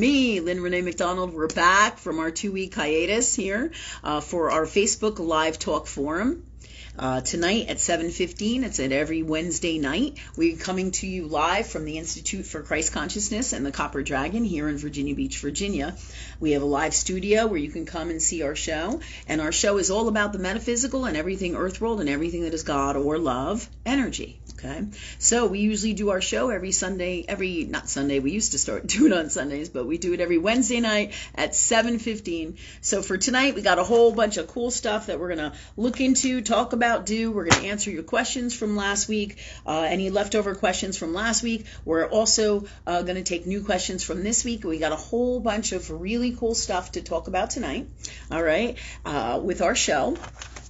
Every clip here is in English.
Me, Lynn Rene MacDonald. We're back from our 2-week hiatus here for our Facebook Live Talk Forum. Tonight at 7:15, it's at every Wednesday night. We're coming to you live from the Institute for Christ Consciousness and the Copper Dragon here in Virginia Beach, Virginia. We have a live studio where you can come and see our show. And our show is all about the metaphysical and everything earthworld and everything that is God or love energy. Okay, so we usually do our show every Sunday, not Sunday, we used to do it on Sundays, but we do it every Wednesday night at 7:15. So for tonight, we got a whole bunch of cool stuff that we're going to look into, talk about, do. We're going to answer your questions from last week, any leftover questions from last week. We're also going to take new questions from this week. We got a whole bunch of really cool stuff to talk about tonight, all right, with our show.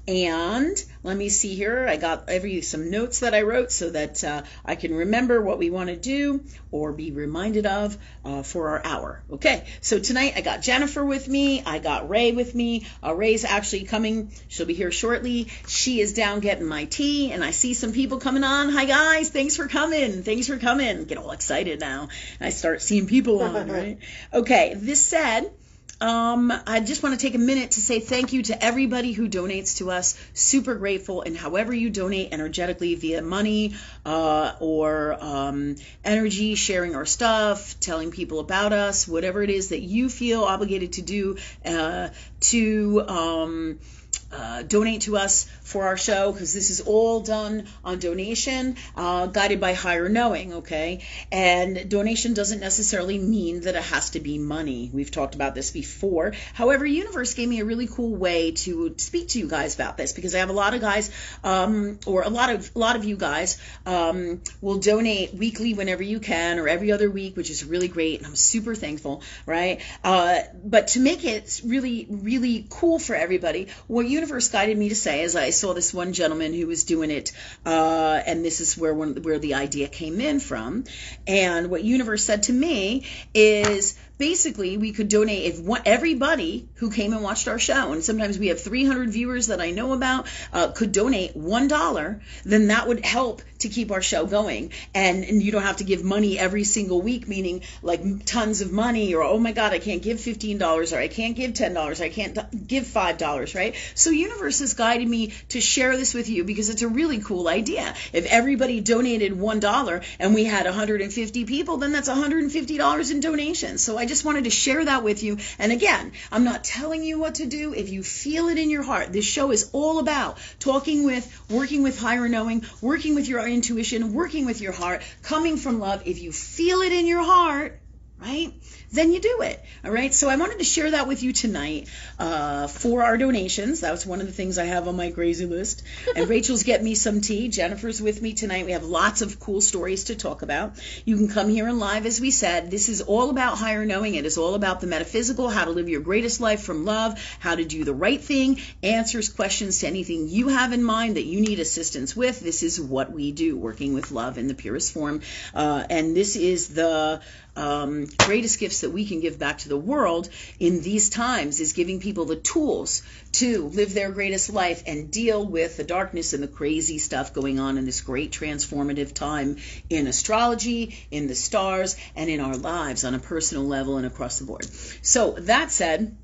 And let me see here. I got some notes that I wrote so that I can remember what we want to do or be reminded of for our hour. Okay, so tonight I got Jennifer with me. I got Ray with me. Ray's actually coming. She'll be here shortly. She is down getting my tea, and I see some people coming on. Hi, guys. Thanks for coming. Thanks for coming. Get all excited now. I start seeing people on, right? Okay, this said, I just want to take a minute to say thank you to everybody who donates to us. Super grateful. And however you donate energetically via money or energy, sharing our stuff, telling people about us, whatever it is that you feel obligated to do donate to us for our show, because this is all done on donation, guided by higher knowing, okay? And donation doesn't necessarily mean that it has to be money. We've talked about this before. However, Universe gave me a really cool way to speak to you guys about this, because I have a lot of guys, or a lot of you guys, will donate weekly whenever you can, or every other week, which is really great, and I'm super thankful, right? But to make it really, really cool for everybody, what Universe guided me to say is I saw this one gentleman who was doing it, and this is where the idea came in from. And what Universe said to me is basically we could donate if everybody who came and watched our show, and sometimes we have 300 viewers that I know about, could donate $1, then that would help to keep our show going. And you don't have to give money every single week, meaning like tons of money, or oh my God, I can't give $15, or I can't give $10, I can't give $5, right? So Universe has guided me to share this with you because it's a really cool idea. If everybody donated $1 and we had 150 people, then that's $150 in donations. So I just wanted to share that with you. And again, I'm not telling you what to do. If you feel it in your heart, this show is all about working with higher knowing, working with your intuition, working with your heart, coming from love. If you feel it in your heart, right, then you do it. All right. So I wanted to share that with you tonight for our donations. That was one of the things I have on my crazy list. And Rachel's getting me some tea. Jennifer's with me tonight. We have lots of cool stories to talk about. You can come here and live, as we said. This is all about higher knowing. It is all about the metaphysical, how to live your greatest life from love, how to do the right thing, answers questions to anything you have in mind that you need assistance with. This is what we do, working with love in the purest form. And this is the greatest gifts that we can give back to the world in these times, is giving people the tools to live their greatest life and deal with the darkness and the crazy stuff going on in this great transformative time in astrology, in the stars, and in our lives on a personal level and across the board. So that said,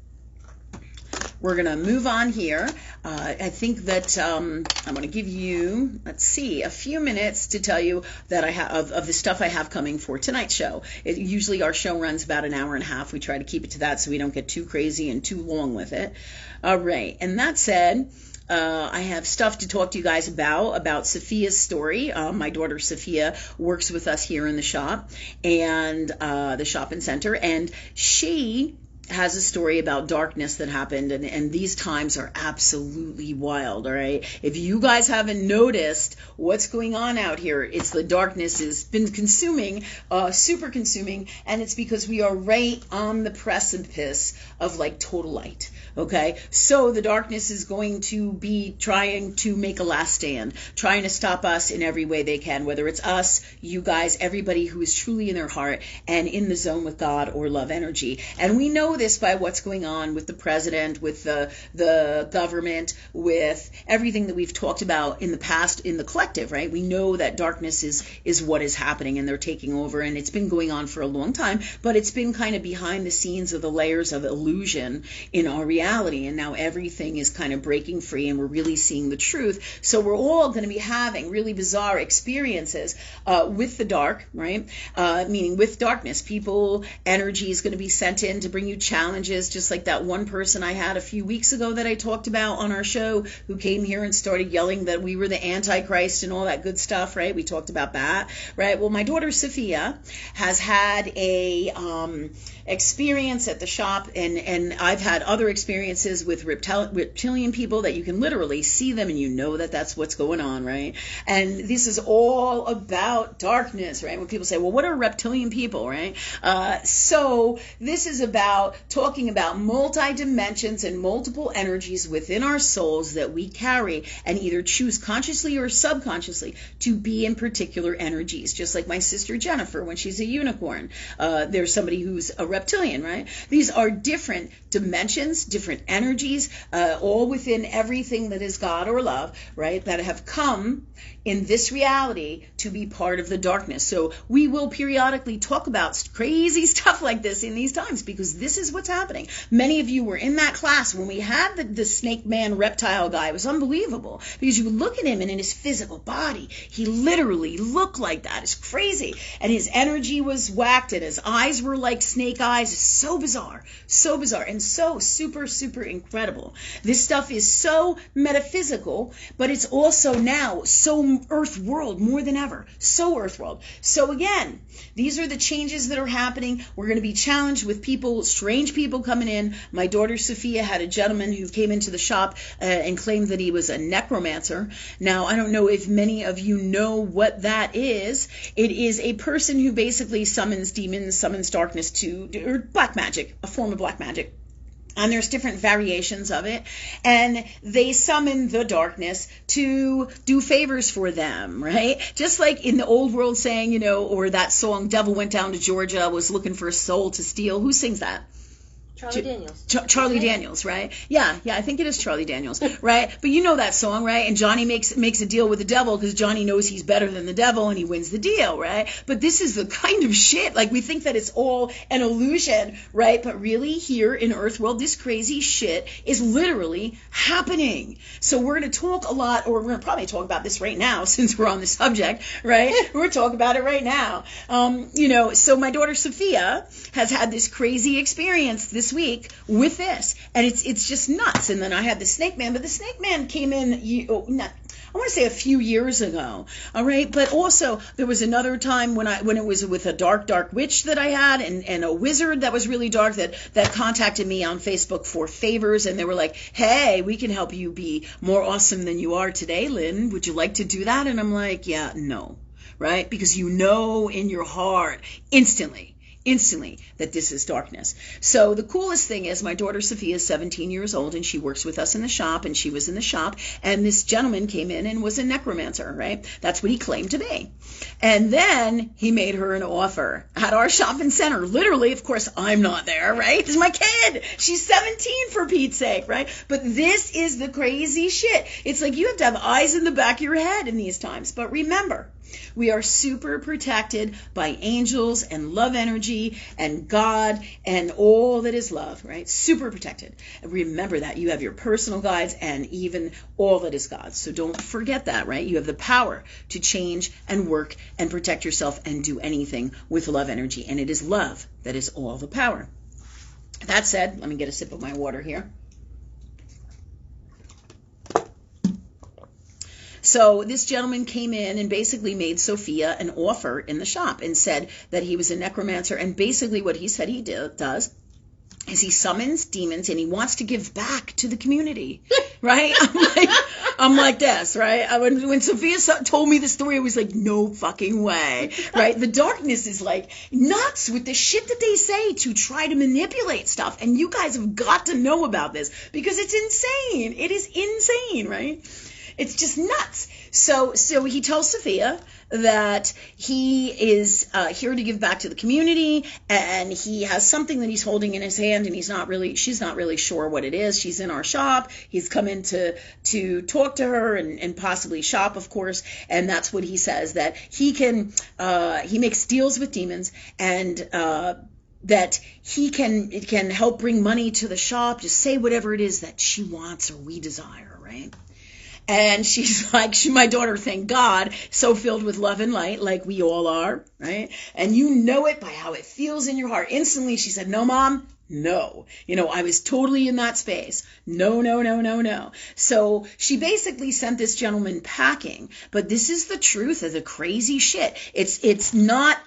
we're going to move on here. I think that I'm going to give you, a few minutes to tell you that I have of the stuff I have coming for tonight's show. Usually our show runs about an hour and a half. We try to keep it to that so we don't get too crazy and too long with it. All right. And that said, I have stuff to talk to you guys about Sophia's story. My daughter Sophia works with us here in the shop, and the shopping center, and she has a story about darkness that happened, and these times are absolutely wild, all right? If you guys haven't noticed what's going on out here, it's the darkness has been consuming, super consuming, and it's because we are right on the precipice of like total light, okay? So the darkness is going to be trying to make a last stand, trying to stop us in every way they can, whether it's us, you guys, everybody who is truly in their heart and in the zone with God or love energy. And we know know this by what's going on with the president, with the government, with everything that we've talked about in the past in the collective, right? We know that darkness is what is happening, and they're taking over, and it's been going on for a long time, but it's been kind of behind the scenes of the layers of illusion in our reality, and now everything is kind of breaking free, and we're really seeing the truth. So we're all going to be having really bizarre experiences with the dark, right? Meaning with darkness. People, energy is going to be sent in to bring you challenges, just like that one person I had a few weeks ago that I talked about on our show who came here and started yelling that we were the Antichrist and all that good stuff, right? We talked about that, right? Well, my daughter Sophia has had a experience at the shop, and I've had other experiences with reptilian people that you can literally see them and you know that that's what's going on, right? And this is all about darkness, right? When people say, well, what are reptilian people, right? So this is about talking about multi-dimensions and multiple energies within our souls that we carry and either choose consciously or subconsciously to be in particular energies. Just like my sister Jennifer, when she's a unicorn, there's somebody who's a reptilian, right? These are different dimensions, different energies, all within everything that is God or love, right? That have come in this reality to be part of the darkness. So we will periodically talk about crazy stuff like this in these times because this is what's happening. Many of you were in that class when we had the snake man reptile guy. It was unbelievable because you look at him and in his physical body, he literally looked like that. It's crazy. And his energy was whacked and his eyes were like snake eyes. It's so bizarre, and so super, super incredible. This stuff is so metaphysical, but it's also now so earth world more than ever. So earth world. So again, these are the changes that are happening. We're going to be challenged with people, strange people coming in. My daughter Sophia had a gentleman who came into the shop and claimed that he was a necromancer. Now, I don't know if many of you know what that is. It is a person who basically summons demons, summons darkness or black magic, a form of black magic. And there's different variations of it. And they summon the darkness to do favors for them, right? Just like in the old world saying, or that song, Devil Went Down to Georgia, was looking for a soul to steal. Who sings that? Charlie Daniels. Charlie Daniels, right? Yeah, I think it is Charlie Daniels, right? But you know that song, right? And Johnny makes a deal with the devil because Johnny knows he's better than the devil and he wins the deal, right? But this is the kind of shit, like we think that it's all an illusion, right? But really here in Earthworld, this crazy shit is literally happening. So we're going to talk a lot, or we're going to probably talk about this right now since we're on the subject, right? We're talking about it right now. So my daughter Sophia has had this crazy experience this week with this, and it's just nuts. And then I had the snake man, but the snake man came in I want to say a few years ago, all right? But also there was another time when it was with a dark witch that I had and a wizard that was really dark that contacted me on Facebook for favors, and they were like, hey, we can help you be more awesome than you are today, Lynn. Would you like to do that? And I'm like, yeah, no, right? Because you know in your heart instantly that this is darkness. So the coolest thing is my daughter Sophia is 17 years old and she works with us in the shop, and she was in the shop and this gentleman came in and was a necromancer, right? That's what he claimed to be. And then he made her an offer at our shopping center. Literally, of course, I'm not there, right? This is my kid. She's 17 for Pete's sake, right? But this is the crazy shit. It's like you have to have eyes in the back of your head in these times. But remember, we are super protected by angels and love energy and God and all that is love, right? Super protected. And remember that. You have your personal guides and even all that is God. So don't forget that, right? You have the power to change and work and protect yourself and do anything with love energy. And it is love that is all the power. That said, let me get a sip of my water here. So this gentleman came in and basically made Sophia an offer in the shop and said that he was a necromancer. And basically what he said he does is he summons demons and he wants to give back to the community, right? I'm like this, right? When Sophia told me the story, I was like, no fucking way, right? The darkness is like nuts with the shit that they say to try to manipulate stuff. And you guys have got to know about this because it's insane. It is insane, right? It's just nuts. So he tells Sophia that he is here to give back to the community, and he has something that he's holding in his hand, and she's not really sure what it is. She's in our shop. He's come in to talk to her and possibly shop, of course, and that's what he says, that he makes deals with demons, and that he can help bring money to the shop. Just say whatever it is that she wants or we desire, right? And she's like, my daughter, thank God, so filled with love and light, like we all are, right? And you know it by how it feels in your heart. Instantly, she said, no, Mom, no. I was totally in that space. No, no, no, no, no. So she basically sent this gentleman packing. But this is the truth of the crazy shit. It's not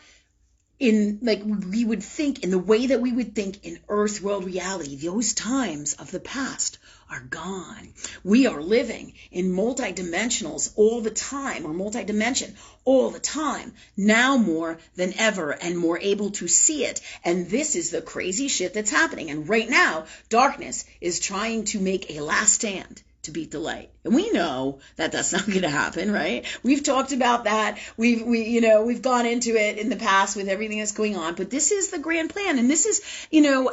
in like we would think, in the way that we would think in earth world reality. Those times of the past are gone. We are living in multidimensionals all the time, or multidimension all the time, now more than ever, and more able to see it. And this is the crazy shit that's happening. And right now, darkness is trying to make a last stand to beat the light. And we know that that's not going to happen, right? We've talked about that. We've gone into it in the past with everything that's going on, but this is the grand plan. And this is,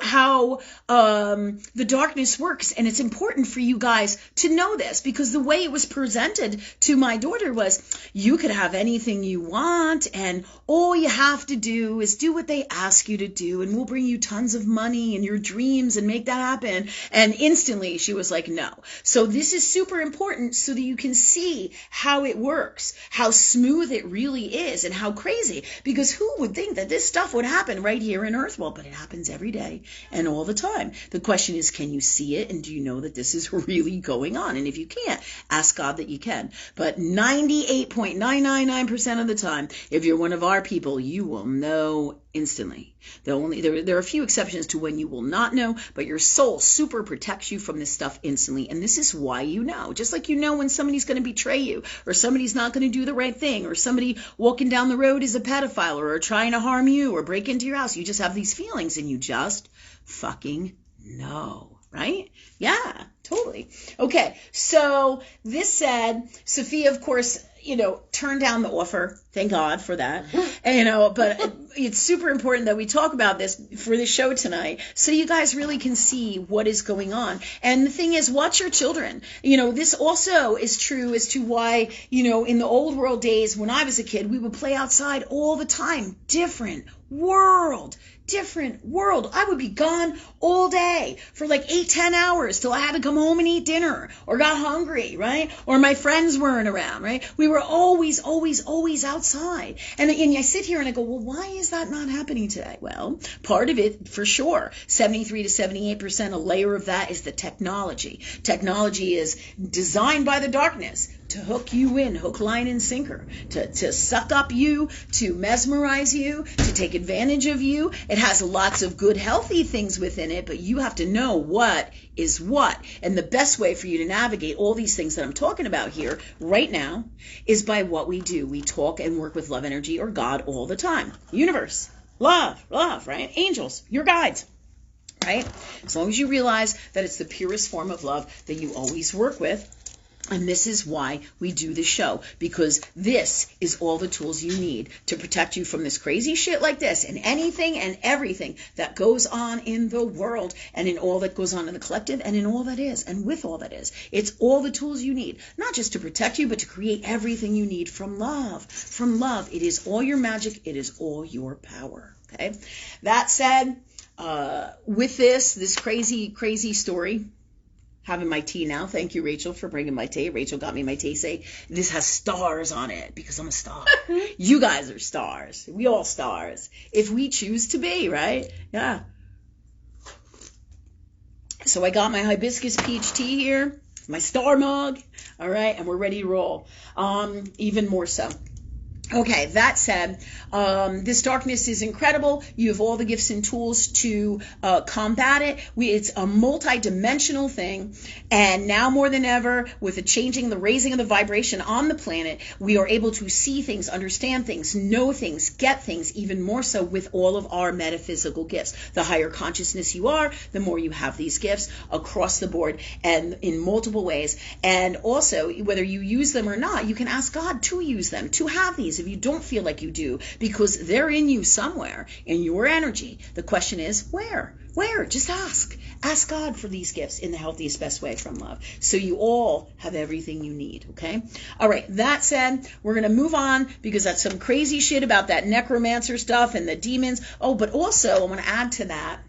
how the darkness works. And it's important for you guys to know this, because the way it was presented to my daughter was, you could have anything you want, and all you have to do is do what they ask you to do, and we'll bring you tons of money and your dreams and make that happen. And instantly she was like, no. So this is super important so that you can see how it works, how smooth it really is, and how crazy. Because who would think that this stuff would happen right here in Earthworld? But it happens every day and all the time. The question is, can you see it? And do you know that this is really going on? And if you can't, ask God that you can. But 98.999% of the time, if you're one of our people, you will know instantly. There are a few exceptions to when you will not know, but your soul super protects you from this stuff instantly. And this is why you know. Just like you know when somebody's going to betray you, or somebody's not going to do the right thing, or somebody walking down the road is a pedophile, or trying to harm you, or break into your house. You just have these feelings, and you just fucking know, right? Yeah, totally. Okay, so this said, Sophia, of course, turned down the offer. Thank God for that. And, but it's super important that we talk about this for the show tonight, so you guys really can see what is going on. And the thing is, watch your children. This also is true as to why, in the old world days when I was a kid, we would play outside all the time. Different world. I would be gone all day for like 8-10 hours till I had to come home and eat dinner, or got hungry, right? Or my friends weren't around, right? We were always outside. And I sit here and I go, well, why is that not happening today? Well, part of it, for sure, 73 to 78%, a layer of that is the technology. Technology is designed by the darkness to hook you in, hook, line, and sinker, to suck up you, to mesmerize you, to take advantage of you. It has lots of good, healthy things within it, but you have to know what is what. And the best way for you to navigate all these things that I'm talking about here right now is by what we do. We talk and work with love energy, or God, all the time. Universe, love, right? Angels, your guides. Right? As long as you realize that it's the purest form of love that you always work with. And this is why we do the show, because this is all the tools you need to protect you from this crazy shit like this, and anything and everything that goes on in the world, and in all that goes on in the collective, and in all that is, and with all that is. It's all the tools you need, not just to protect you, but to create everything you need from love. From love. It is all your magic. It is all your power. Okay? That said, with this crazy story, having my tea now. Thank you, Rachel, for bringing my tea. Rachel got me my tea. Say, this has stars on it because I'm a star. You guys are stars. We all stars. If we choose to be, right? Yeah. So I got my hibiscus peach tea here, my star mug. All right. And we're ready to roll. Even more so. Okay, that said, this darkness is incredible. You have all the gifts and tools to combat it. It's a multi-dimensional thing, and now more than ever, with the raising of the vibration on the planet, we are able to see things, understand things, know things, get things, even more so with all of our metaphysical gifts. The higher consciousness you are, the more you have these gifts across the board and in multiple ways. And also, whether you use them or not, you can ask God to use them, to have these if you don't feel like you do, because they're in you somewhere, in your energy. The question is, where? Just ask. Ask God for these gifts in the healthiest, best way from love. So you all have everything you need, okay? All right, that said, we're going to move on because that's some crazy shit about that necromancer stuff and the demons. Oh, but also, I want to add to that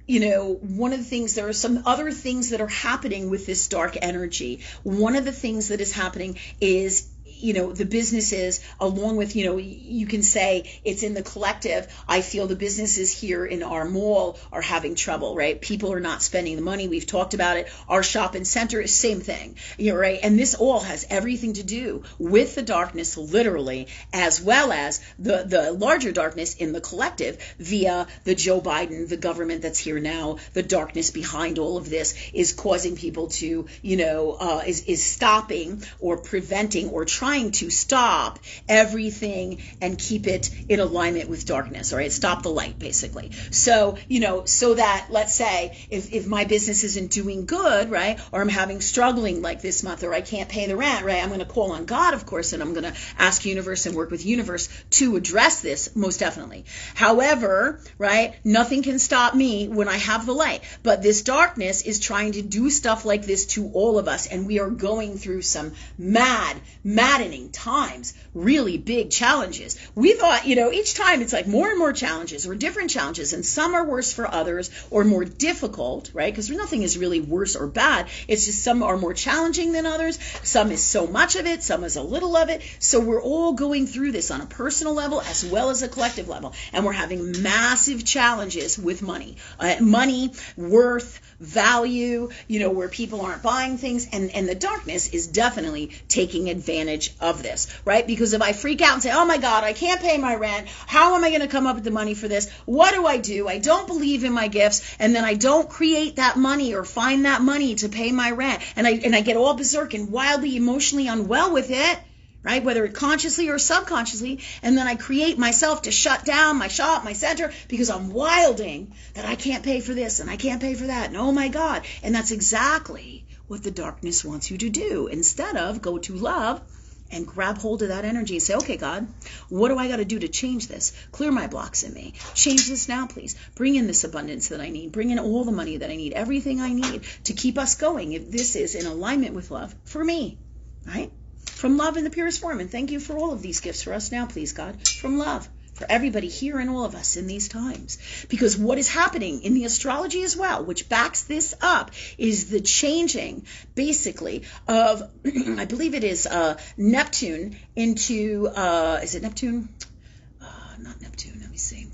one of the things, there are some other things that are happening with this dark energy. One of the things that is happening is, the businesses, along with, you can say it's in the collective. I feel the businesses here in our mall are having trouble, right? People are not spending the money. We've talked about it. Our shopping center is same thing, right? And this all has everything to do with the darkness, literally, as well as the larger darkness in the collective via the Joe Biden, the government that's here now. The darkness behind all of this is causing people to, is stopping or preventing or trying to stop everything and keep it in alignment with darkness, all right? Stop the light, basically. So, so that, let's say, if my business isn't doing good, right, or I'm having struggling like this month, or I can't pay the rent, right, I'm going to call on God, of course, and I'm going to ask universe and work with universe to address this, most definitely. However, right, nothing can stop me when I have the light. But this darkness is trying to do stuff like this to all of us, and we are going through some maddening times, really big challenges. We thought, each time it's like more and more challenges or different challenges, and some are worse for others or more difficult, right? Because nothing is really worse or bad. It's just some are more challenging than others. Some is so much of it, some is a little of it. So we're all going through this on a personal level as well as a collective level, and we're having massive challenges with money, worth, value, where people aren't buying things, and the darkness is definitely taking advantage of this, right? Because if I freak out and say, oh my God, I can't pay my rent, how am I going to come up with the money for this? What do? I don't believe in my gifts, and then I don't create that money or find that money to pay my rent, and I get all berserk and wildly emotionally unwell with it, right? Whether it consciously or subconsciously, and then I create myself to shut down my shop, my center, because I'm wilding that I can't pay for this and I can't pay for that, and oh my God. And that's exactly what the darkness wants you to do. Instead of go to love and grab hold of that energy and say, okay, God, what do I got to do to change this? Clear my blocks in me. Change this now, please. Bring in this abundance that I need. Bring in all the money that I need, everything I need to keep us going, if this is in alignment with love for me, right? From love in the purest form. And thank you for all of these gifts for us now, please, God. From love. For everybody here and all of us in these times. Because what is happening in the astrology as well, which backs this up, is the changing, basically, of, I believe it is Neptune into, is it Neptune? Not Neptune, let me see.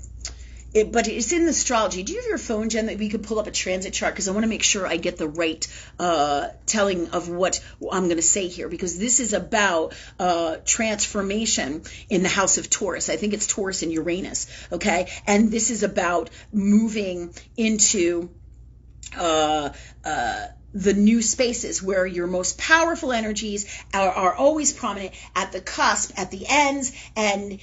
But it's in the astrology. Do you have your phone, Jen, that we could pull up a transit chart? Because I want to make sure I get the right telling of what I'm going to say here. Because this is about transformation in the house of Taurus. I think it's Taurus and Uranus. Okay? And this is about moving into the new spaces where your most powerful energies are always prominent at the cusp, at the ends, and at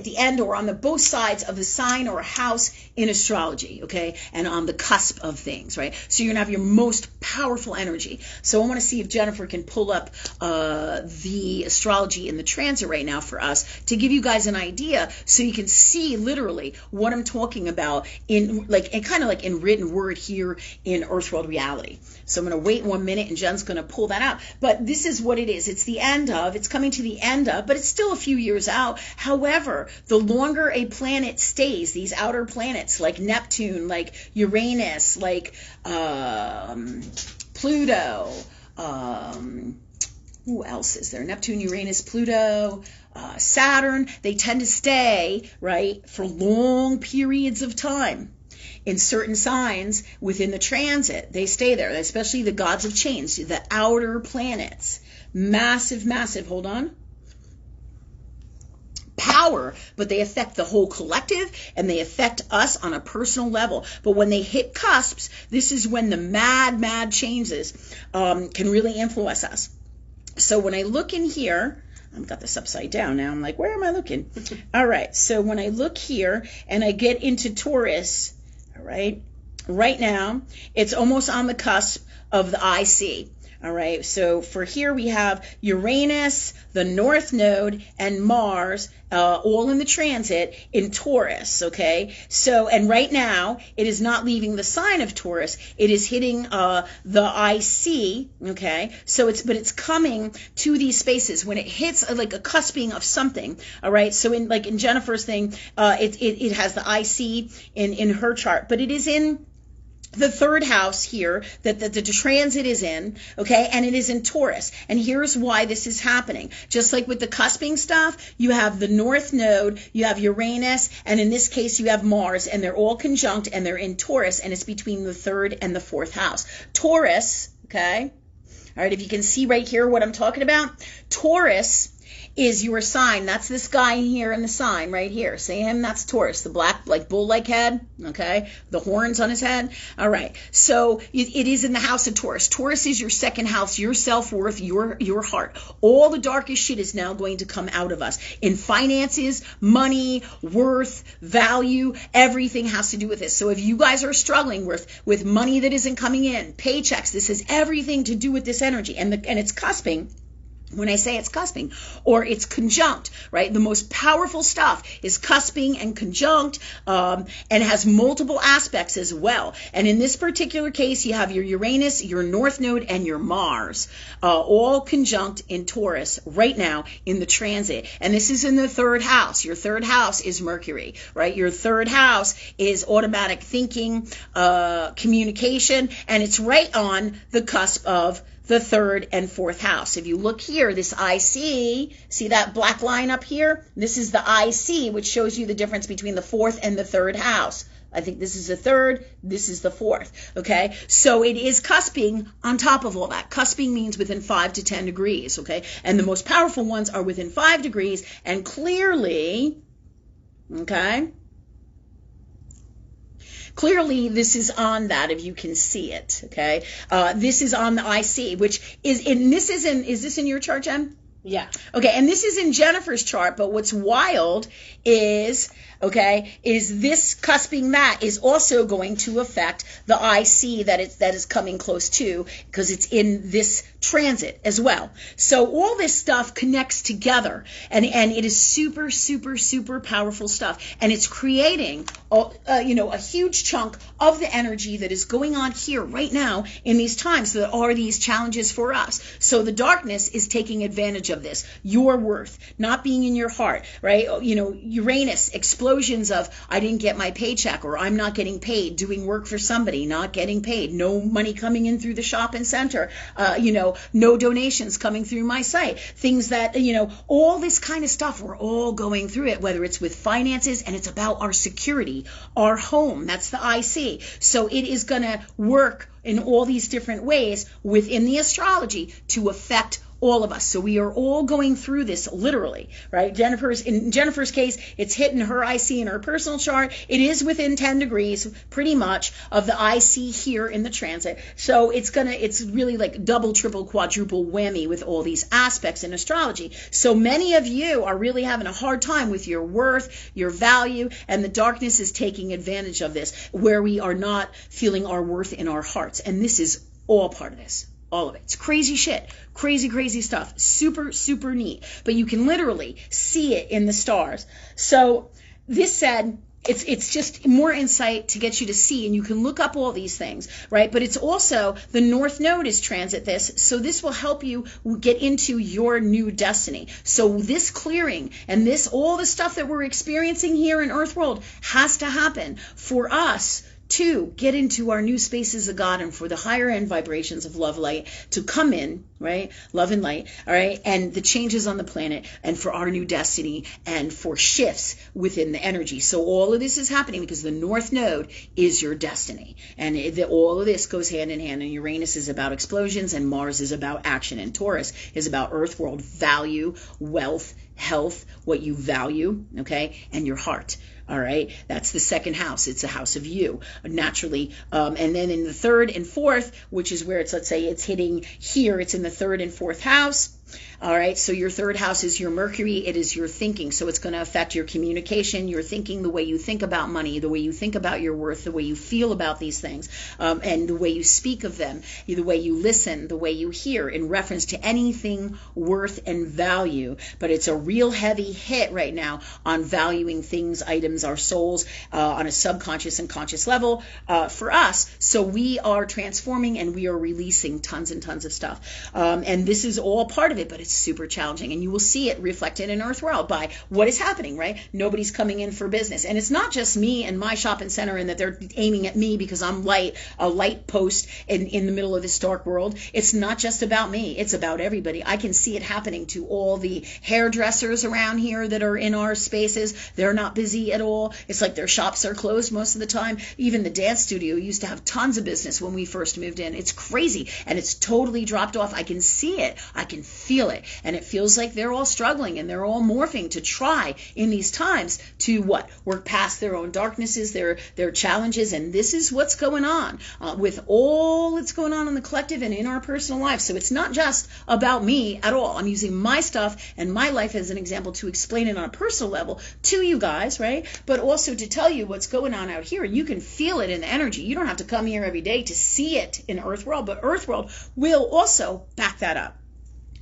the end or on the both sides of the sign or a house in astrology, okay? And on the cusp of things, right? So you're going to have your most powerful energy. So I want to see if Jennifer can pull up the astrology in the transit right now for us to give you guys an idea so you can see literally what I'm talking about in kind of like in written word here in Earth World Reality. So I'm going to wait 1 minute and Jen's going to pull that out. But this is what it is. It's the end of, it's coming to the end of, but it's still a few years out. However, the longer a planet stays, these outer planets like Neptune, like Uranus, like Pluto, who else is there? Neptune, Uranus, Pluto, Saturn, they tend to stay, right, for long periods of time in certain signs within the transit. They stay there, especially the gods of change, the outer planets. Massive, massive, hold on, power, but they affect the whole collective and they affect us on a personal level. But when they hit cusps, this is when the mad changes can really influence us. So when I look in here, I've got this upside down now. I'm like, where am I looking? All right. So when I look here and I get into Taurus, all right now, it's almost on the cusp of the IC. All right, so for here we have Uranus, the North Node, and Mars, all in the transit in Taurus, okay? So, and right now, it is not leaving the sign of Taurus. It is hitting the IC, okay? So it's coming to these spaces. When it hits like a cusping of something, all right? So in Jennifer's thing, it has the IC in her chart, but it is in the third house here that the transit is in, okay, and it is in Taurus. And here's why this is happening. Just like with the cusping stuff, you have the North Node, you have Uranus, and in this case you have Mars, and they're all conjunct, and they're in Taurus, and it's between the third and the fourth house. Taurus, okay, all right, if you can see right here what I'm talking about, Taurus is your sign. That's this guy here in the sign right here. See him? That's Taurus, the black, like bull-like head, okay? The horns on his head. All right. So it is in the house of Taurus. Taurus is your second house, your self-worth, your heart. All the darkest shit is now going to come out of us. In finances, money, worth, value, everything has to do with this. So if you guys are struggling with money that isn't coming in, paychecks, this has everything to do with this energy. And it's cusping. When I say it's cusping or it's conjunct, right? The most powerful stuff is cusping and conjunct and has multiple aspects as well. And in this particular case, you have your Uranus, your North Node, and your Mars, all conjunct in Taurus right now in the transit. And this is in the third house. Your third house is Mercury, right? Your third house is automatic thinking, communication, and it's right on the cusp of the third and fourth house. If you look here, this IC, see that black line up here? This is the IC, which shows you the difference between the fourth and the third house. I think this is the third, this is the fourth, okay? So it is cusping on top of all that. Cusping means within 5 to 10 degrees, okay? And the most powerful ones are within 5 degrees, and clearly, okay? Clearly, this is on that, if you can see it, okay? This is on the IC, which is, and this is this in your chart, Jen? Yeah. Okay, and this is in Jennifer's chart, but what's wild is, okay, is this cusping that is also going to affect the IC that is coming close to, because it's in this transit as well. So all this stuff connects together, and it is super, super, super powerful stuff, and it's creating a huge chunk of the energy that is going on here right now in these times that are these challenges for us. So the darkness is taking advantage of this. Your worth, not being in your heart, right? Uranus, explosions of I didn't get my paycheck, or I'm not getting paid, doing work for somebody, not getting paid, no money coming in through the shopping center, no donations coming through my site, things that, all this kind of stuff, we're all going through it, whether it's with finances, and it's about our security, our home, that's the IC. So it is going to work in all these different ways within the astrology to affect all of us. So we are all going through this literally, right? In Jennifer's case, it's hitting her IC in her personal chart. It is within 10 degrees pretty much of the IC here in the transit. So it's really like double, triple, quadruple whammy with all these aspects in astrology. So many of you are really having a hard time with your worth, your value, and the darkness is taking advantage of this, where we are not feeling our worth in our hearts. And this is all part of this. All of it. It's crazy shit. Crazy, crazy stuff. Super, super neat. But you can literally see it in the stars. So this said, it's just more insight to get you to see, and you can look up all these things, right? But it's also the North Node is transit this, so this will help you get into your new destiny. So this clearing and all the stuff that we're experiencing here in Earth World has to happen for us 2, get into our new spaces of God and for the higher end vibrations of love, light to come in, right? Love and light, all right? And the changes on the planet and for our new destiny and for shifts within the energy. So all of this is happening because the North Node is your destiny. And all of this goes hand in hand. And Uranus is about explosions and Mars is about action. And Taurus is about earth world value, wealth, health, what you value, okay? And your heart. All right, that's the second house. It's a house of you, naturally. And then in the third and fourth, which is where it's, let's say it's hitting here, it's in the third and fourth house. All right, so your third house is your Mercury. It is your thinking. So it's going to affect your communication, your thinking, the way you think about money, the way you think about your worth, the way you feel about these things, and the way you speak of them, the way you listen, the way you hear in reference to anything worth and value. But it's a real heavy hit right now on valuing things, items, our souls on a subconscious and conscious level for us. So we are transforming and we are releasing tons and tons of stuff. And this is all part of it, but it's super challenging. And you will see it reflected in Earth World by what is happening, right? Nobody's coming in for business. And it's not just me and my shopping center and that they're aiming at me because I'm a light post in the middle of this dark world. It's not just about me. It's about everybody. I can see it happening to all the hairdressers around here that are in our spaces. They're not busy at all. It's like their shops are closed most of the time. Even the dance studio used to have tons of business when we first moved in. It's crazy. And it's totally dropped off. I can see it. I can feel it. And it feels like they're all struggling and they're all morphing to try in these times to what? Work past their own darknesses, their challenges. And this is what's going on with all that's going on in the collective and in our personal lives. So it's not just about me at all. I'm using my stuff and my life as an example to explain it on a personal level to you guys, right? But also to tell you what's going on out here. And you can feel it in the energy. You don't have to come here every day to see it in Earth World, but Earth World will also back that up.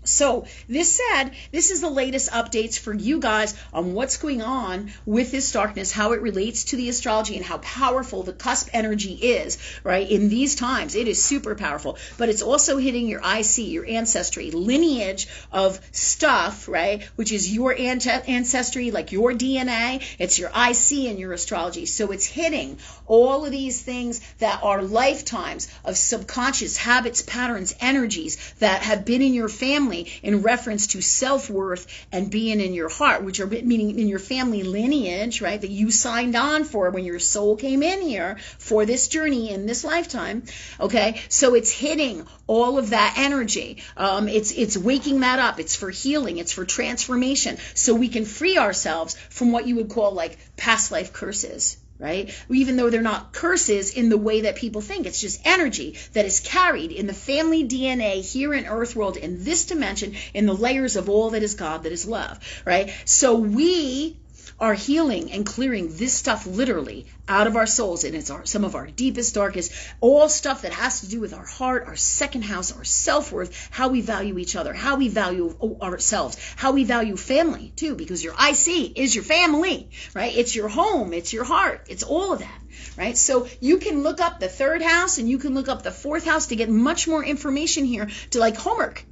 So this said, this is the latest updates for you guys on what's going on with this darkness, how it relates to the astrology and how powerful the cusp energy is, right? In these times, it is super powerful, but it's also hitting your IC, your ancestry, lineage of stuff, right? Which is your ancestry, like your DNA. It's your IC and your astrology. So it's hitting all of these things that are lifetimes of subconscious habits, patterns, energies that have been in your family in reference to self-worth and being in your heart, which are meaning in your family lineage, right, that you signed on for when your soul came in here for this journey in this lifetime, okay? So it's hitting all of that energy. It's waking that up. It's for healing. It's for transformation. So we can free ourselves from what you would call like past life curses. Right? Even though they're not curses in the way that people think. It's just energy that is carried in the family DNA here in Earth World, in this dimension, in the layers of all that is God, that is love. Right? So we are healing and clearing this stuff literally out of our souls, and it's some of our deepest, darkest, all stuff that has to do with our heart, our second house, our self-worth, how we value each other, how we value ourselves, how we value family too, because your IC is your family, right? It's your home, it's your heart, it's all of that, right? So you can look up the third house and you can look up the fourth house to get much more information here, to like homework,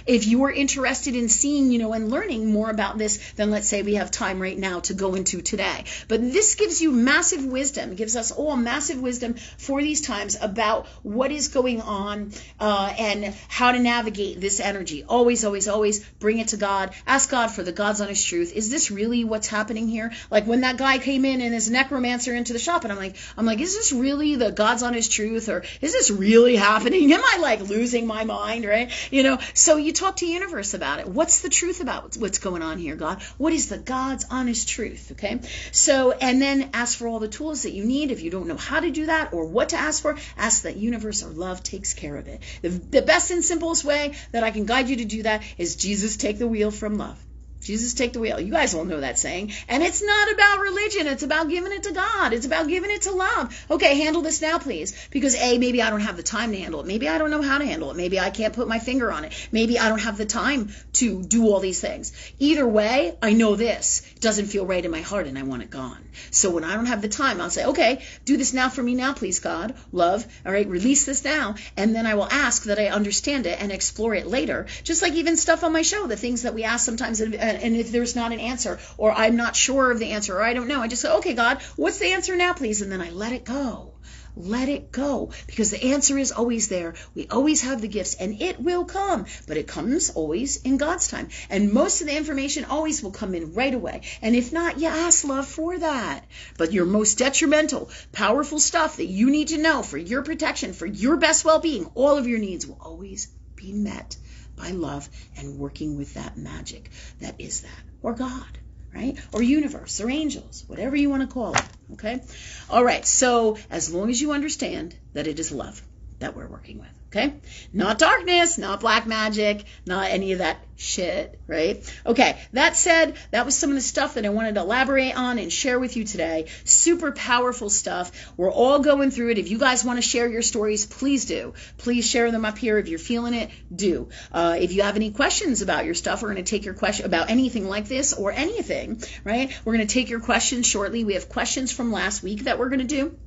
if you are interested in seeing, and learning more about this than, let's say, we have time right now to go into today. But this gives you massive wisdom, gives us all massive wisdom for these times about what is going on and how to navigate this energy. Always, always, always bring it to God. Ask God for the God's honest truth. Is this really what's happening here? Like when that guy came in and his necromancer into the shop, and I'm like, is this really the God's honest truth, or is this really happening? Am I like losing my mind, right? So you talk to the universe about it. What's the truth about what's going on here, God? What is the God's honest truth? Okay. So, and then ask for all the tools that you need. If you don't know how to do that or what to ask for, ask that universe or love takes care of it. The best and simplest way that I can guide you to do that is Jesus, take the wheel from love. Jesus, take the wheel. You guys all know that saying. And it's not about religion. It's about giving it to God. It's about giving it to love. Okay, handle this now, please. Because A, maybe I don't have the time to handle it. Maybe I don't know how to handle it. Maybe I can't put my finger on it. Maybe I don't have the time to do all these things. Either way, I know this. It doesn't feel right in my heart and I want it gone. So when I don't have the time, I'll say, okay, do this now for me now, please, God. Love. All right, release this now. And then I will ask that I understand it and explore it later. Just like even stuff on my show, the things that we ask sometimes, and if there's not an answer, or I'm not sure of the answer, or I don't know, I just say, okay, God, what's the answer now, please? And then I let it go. let it go, because the answer is always there. We always have the gifts, and it will come, but it comes always in God's time. And most of the information always will come in right away. And if not, you ask love for that. But your most detrimental, powerful stuff that you need to know for your protection, for your best well-being, all of your needs will always be met by love and working with that magic that is that, or God, right? Or universe, or angels, whatever you want to call it, okay? All right, so as long as you understand that it is love that we're working with, okay? Not darkness, not black magic, not any of that shit, right? Okay, that said, that was some of the stuff that I wanted to elaborate on and share with you today. Super powerful stuff. We're all going through it. If you guys want to share your stories, please do. Please share them up here. If you're feeling it, do. If you have any questions about your stuff, we're going to take your question about anything like this or anything, right? We're going to take your questions shortly. We have questions from last week that we're going to do.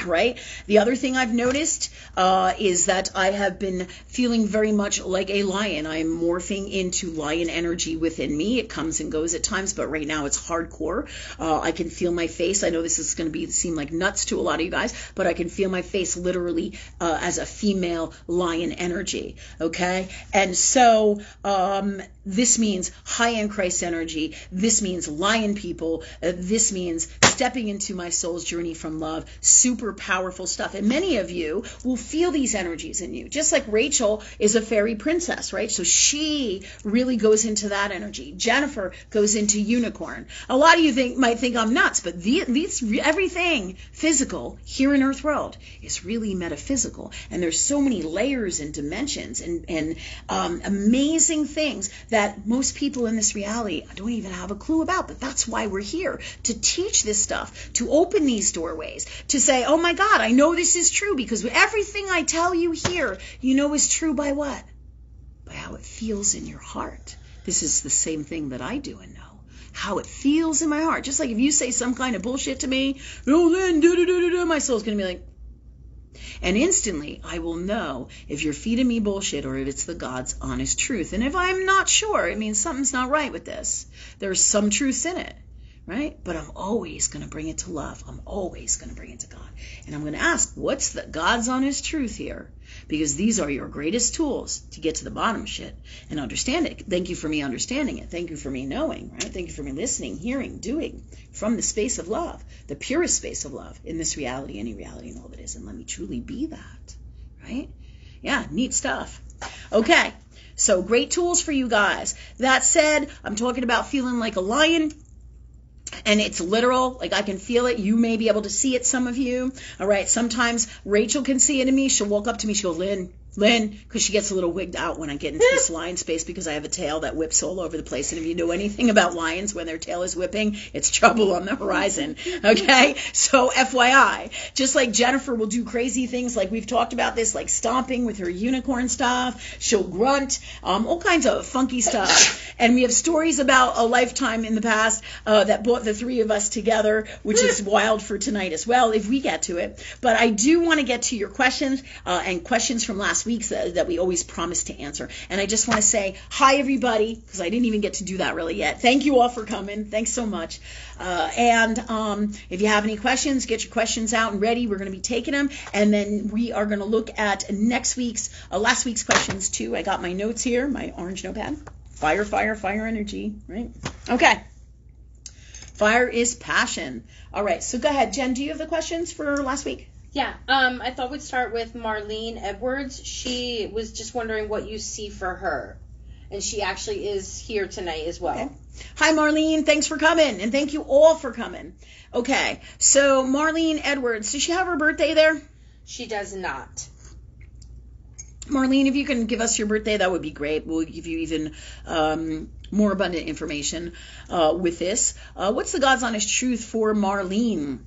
Right. The other thing I've noticed is that I have been feeling very much like a lion. I'm morphing into lion energy within me. It comes and goes at times, but right now it's hardcore. I can feel my face. I know this is going to seem like nuts to a lot of you guys, but I can feel my face literally as a female lion energy. Okay. And so this means high-end Christ energy. This means lion people. This means stepping into my soul's journey from love. Super powerful stuff. And many of you will feel these energies in you. Just like Rachel is a fairy princess, right? So she really goes into that energy. Jennifer goes into unicorn. A lot of you might think I'm nuts, but everything physical here in Earth World is really metaphysical. And there's so many layers and dimensions and amazing things that most people in this reality don't even have a clue about. But that's why we're here, to teach this stuff, to open these doorways, to say, oh my God, I know this is true, because everything I tell you here, you know is true by what? By how it feels in your heart. This is the same thing that I do and know. How it feels in my heart. Just like if you say some kind of bullshit to me, oh, Lynn, my soul's going to be like, and instantly I will know if you're feeding me bullshit or if it's the God's honest truth. And if I'm not sure, it means something's not right with this. There's some truth in it. Right? But I'm always going to bring it to love. I'm always going to bring it to God. And I'm going to ask, what's the God's honest truth here? Because these are your greatest tools to get to the bottom of shit and understand it. Thank you for me understanding it. Thank you for me knowing, right? Thank you for me listening, hearing, doing from the space of love, the purest space of love in this reality, any reality and all that is. And let me truly be that, right? Yeah, neat stuff. Okay, so great tools for you guys. That said, I'm talking about feeling like a lion. And it's literal, like I can feel it. You may be able to see it, some of you. All right, sometimes Rachel can see it in me. She'll walk up to me, she'll go, Lynn, because she gets a little wigged out when I get into this lion space because I have a tail that whips all over the place. And if you know anything about lions, when their tail is whipping, it's trouble on the horizon. Okay? So FYI, just like Jennifer will do crazy things like we've talked about this, like stomping with her unicorn stuff. She'll grunt, all kinds of funky stuff. And we have stories about a lifetime in the past that brought the three of us together, which is wild for tonight as well, if we get to it. But I do want to get to your questions and questions from last week that we always promise to answer. And I just want to say hi, everybody, because I didn't even get to do that really yet. Thank you all for coming. Thanks so much. And if you have any questions, get your questions out and ready. We're going to be taking them. And then we are going to look at last week's questions too. I got my notes here, my orange notepad. Fire, fire, fire energy, right? Okay. Fire is passion. All right. So go ahead, Jen. Do you have the questions for last week? Yeah, I thought we'd start with Marlene Edwards. She was just wondering what you see for her. And she actually is here tonight as well. Okay. Hi, Marlene. Thanks for coming. And thank you all for coming. Okay, so Marlene Edwards, does she have her birthday there? She does not. Marlene, if you can give us your birthday, that would be great. We'll give you even more abundant information with this. What's the God's honest truth for Marlene?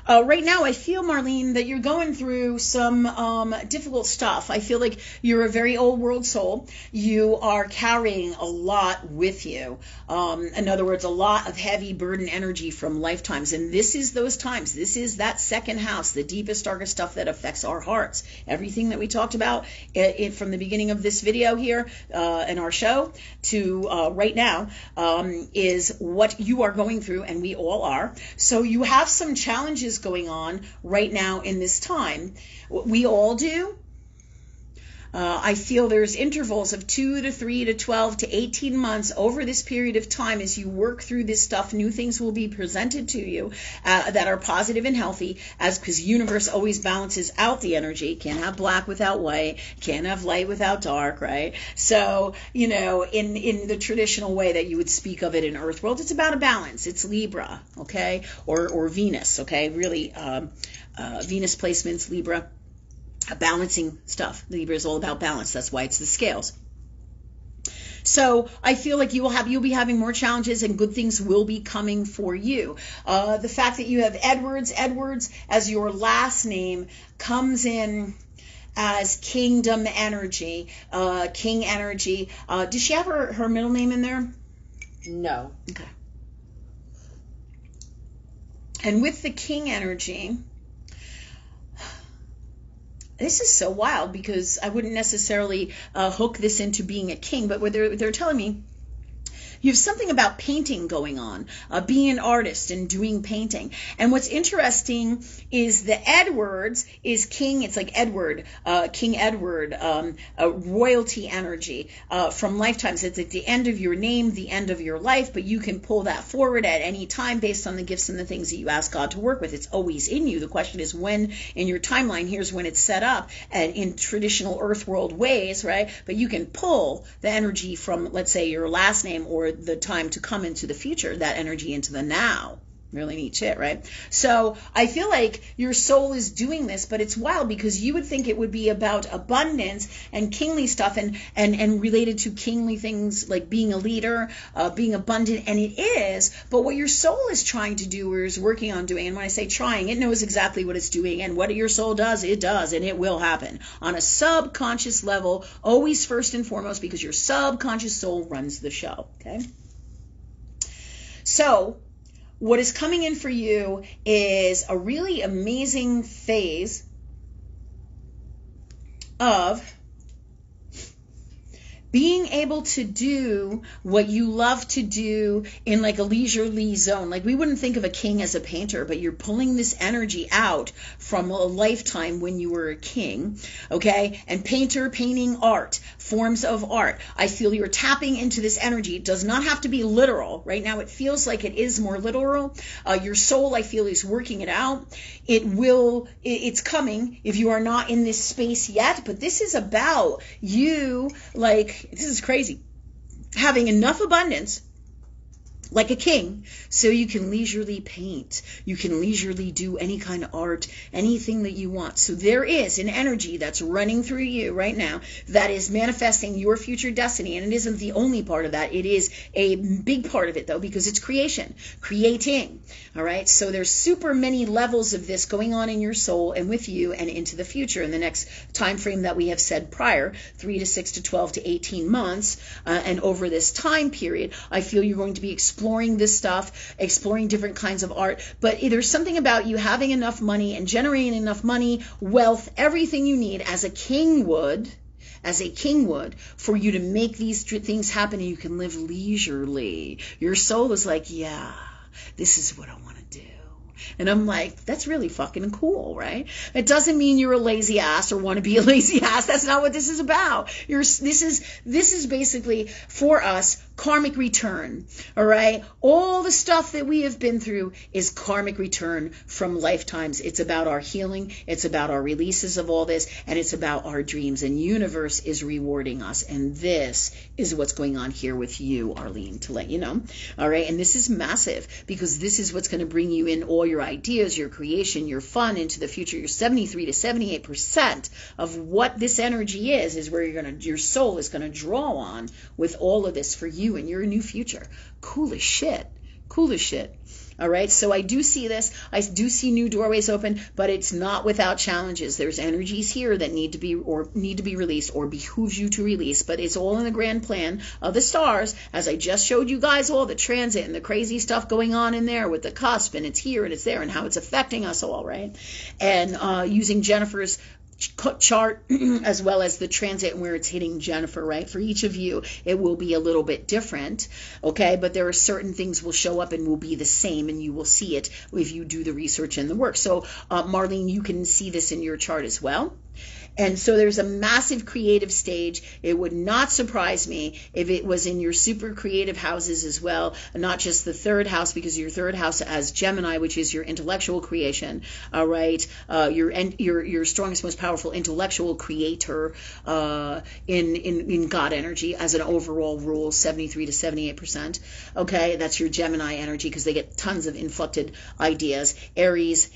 Right now, I feel, Marlene, that you're going through some difficult stuff. I feel like you're a very old world soul. You are carrying a lot with you. In other words, a lot of heavy burden energy from lifetimes. And this is those times. This is that second house, the deepest, darkest stuff that affects our hearts. Everything that we talked about from the beginning of this video here in our show to right now is what you are going through, and we all are. So you have some challenges changes going on right now in this time. We all do. I feel there's intervals of 2 to 3 to 12 to 18 months over this period of time as you work through this stuff. New things will be presented to you that are positive and healthy, as because universe always balances out the energy. Can't have black without white, can't have light without dark, right? So, you know, in the traditional way that you would speak of it in Earth world, it's about a balance. It's Libra, okay, or Venus, okay, really Venus placements, Libra. Balancing stuff. Libra is all about balance. That's why it's the scales. So I feel like you'll be having more challenges and good things will be coming for you. The fact that you have Edwards as your last name comes in as kingdom energy, king energy. Does she have her middle name in there? No. Okay. And with the king energy, this is so wild because I wouldn't necessarily hook this into being a king, but what they're telling me, you have something about painting going on, being an artist and doing painting. And what's interesting is the Edwards is king. It's like Edward, King Edward, royalty energy from lifetimes. It's at the end of your name, the end of your life, but you can pull that forward at any time based on the gifts and the things that you ask God to work with. It's always in you. The question is when in your timeline, here's when it's set up and in traditional earth world ways, right? But you can pull the energy from, let's say, your last name or the time to come into the future, that energy into the now. Really neat shit, right? So I feel like your soul is doing this, but it's wild because you would think it would be about abundance and kingly stuff and related to kingly things like being a leader, being abundant, and it is. But what your soul is trying to do or is working on doing, and when I say trying, it knows exactly what it's doing, and what your soul does, it does, and it will happen on a subconscious level, always first and foremost, because your subconscious soul runs the show, okay? So what is coming in for you is a really amazing phase of being able to do what you love to do in like a leisurely zone. Like we wouldn't think of a king as a painter, but you're pulling this energy out from a lifetime when you were a king, okay? And painting art, forms of art. I feel you're tapping into this energy. It does not have to be literal. Right now it feels like it is more literal. Your soul, I feel, is working it out. It's coming if you are not in this space yet, but this is about you, like, this is crazy, having enough abundance like a king so you can leisurely paint, you can leisurely do any kind of art, anything that you want. So there is an energy that's running through you right now that is manifesting your future destiny, and it isn't the only part of that. It is a big part of it though, because it's creating, all right? So there's super many levels of this going on in your soul and with you and into the future in the next time frame that we have said prior, 3 to 6 to 12 to 18 months, and over this time period, I feel you're going to be exploring this stuff, exploring different kinds of art, but there's something about you having enough money and generating enough money, wealth, everything you need as a king would, for you to make these things happen, and you can live leisurely. Your soul is like, yeah, this is what I want to do. And I'm like, that's really fucking cool, right? It doesn't mean you're a lazy ass or want to be a lazy ass. That's not what this is about. This is basically for us karmic return, all right? All the stuff that we have been through is karmic return from lifetimes. It's about our healing. It's about our releases of all this, and it's about our dreams. And universe is rewarding us. And this is what's going on here with you, Arlene, to let you know, all right? And this is massive because this is what's going to bring you in all your ideas, your creation, your fun into the future. Your 73 to 78% of what this energy is where your soul is going to draw on with all of this for you and your new future. Cool as shit. All right, so I do see this. I do see new doorways open, but it's not without challenges. There's energies here that need to be released or behooves you to release, but it's all in the grand plan of the stars, as I just showed you guys all the transit and the crazy stuff going on in there with the cusp, and it's here and it's there and how it's affecting us all, right? And using Jennifer's chart as well as the transit and where it's hitting Jennifer, right? For each of you, it will be a little bit different, okay? But there are certain things will show up and will be the same, and you will see it if you do the research and the work. So, Marlene, you can see this in your chart as well. And so there's a massive creative stage. It would not surprise me if it was in your super creative houses as well, not just the third house, because your third house as Gemini, which is your intellectual creation, all right, your strongest, most powerful intellectual creator in God energy as an overall rule, 73 to 78%. Okay, that's your Gemini energy because they get tons of inflected ideas. Aries,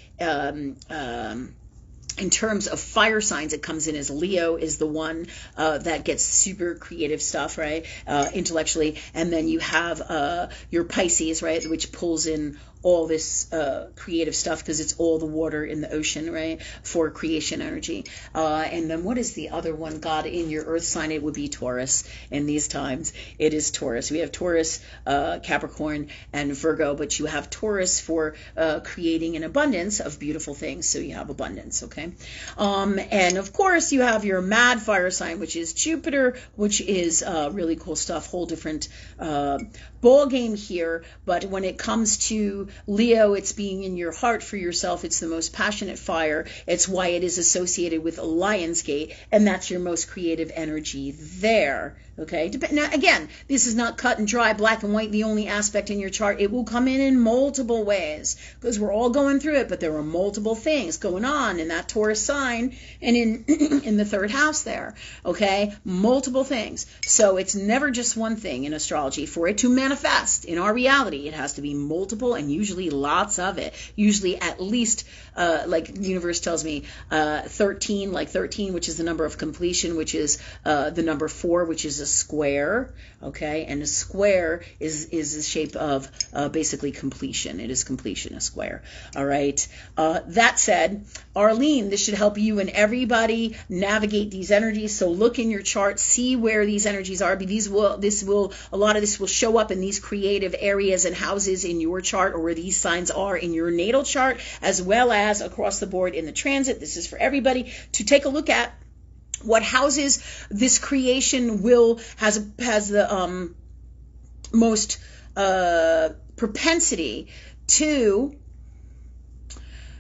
in terms of fire signs, it comes in as Leo is the one that gets super creative stuff, right, intellectually. And then you have your Pisces, right, which pulls in all this creative stuff because it's all the water in the ocean, right, for creation energy. And then what is the other one? God, in your earth sign, it would be Taurus. In these times, it is Taurus. We have Taurus, Capricorn, and Virgo, but you have Taurus for creating an abundance of beautiful things. So you have abundance, okay? And of course, you have your mad fire sign, which is Jupiter, which is really cool stuff, whole different ball game here. But when it comes to Leo, it's being in your heart for yourself. It's the most passionate fire. It's why it is associated with Lionsgate, and that's your most creative energy there. Okay. Now, again, this is not cut and dry, black and white, the only aspect in your chart. It will come in multiple ways because we're all going through it, but there are multiple things going on in that Taurus sign and in the third house there. Okay. Multiple things. So it's never just one thing in astrology. For it to manifest in our reality, it has to be multiple and usually lots of it. Usually at least, like the universe tells me, 13, like 13, which is the number of completion, which is the number 4, which is a square, okay? And a square is the shape of basically completion. It is completion, a square, all right? That said, Arlene, this should help you and everybody navigate these energies. So look in your chart, see where these energies are. A lot of this will show up in these creative areas and houses in your chart, or where these signs are in your natal chart, as well as across the board in the transit. This is for everybody to take a look at. What houses this creation has the most propensity to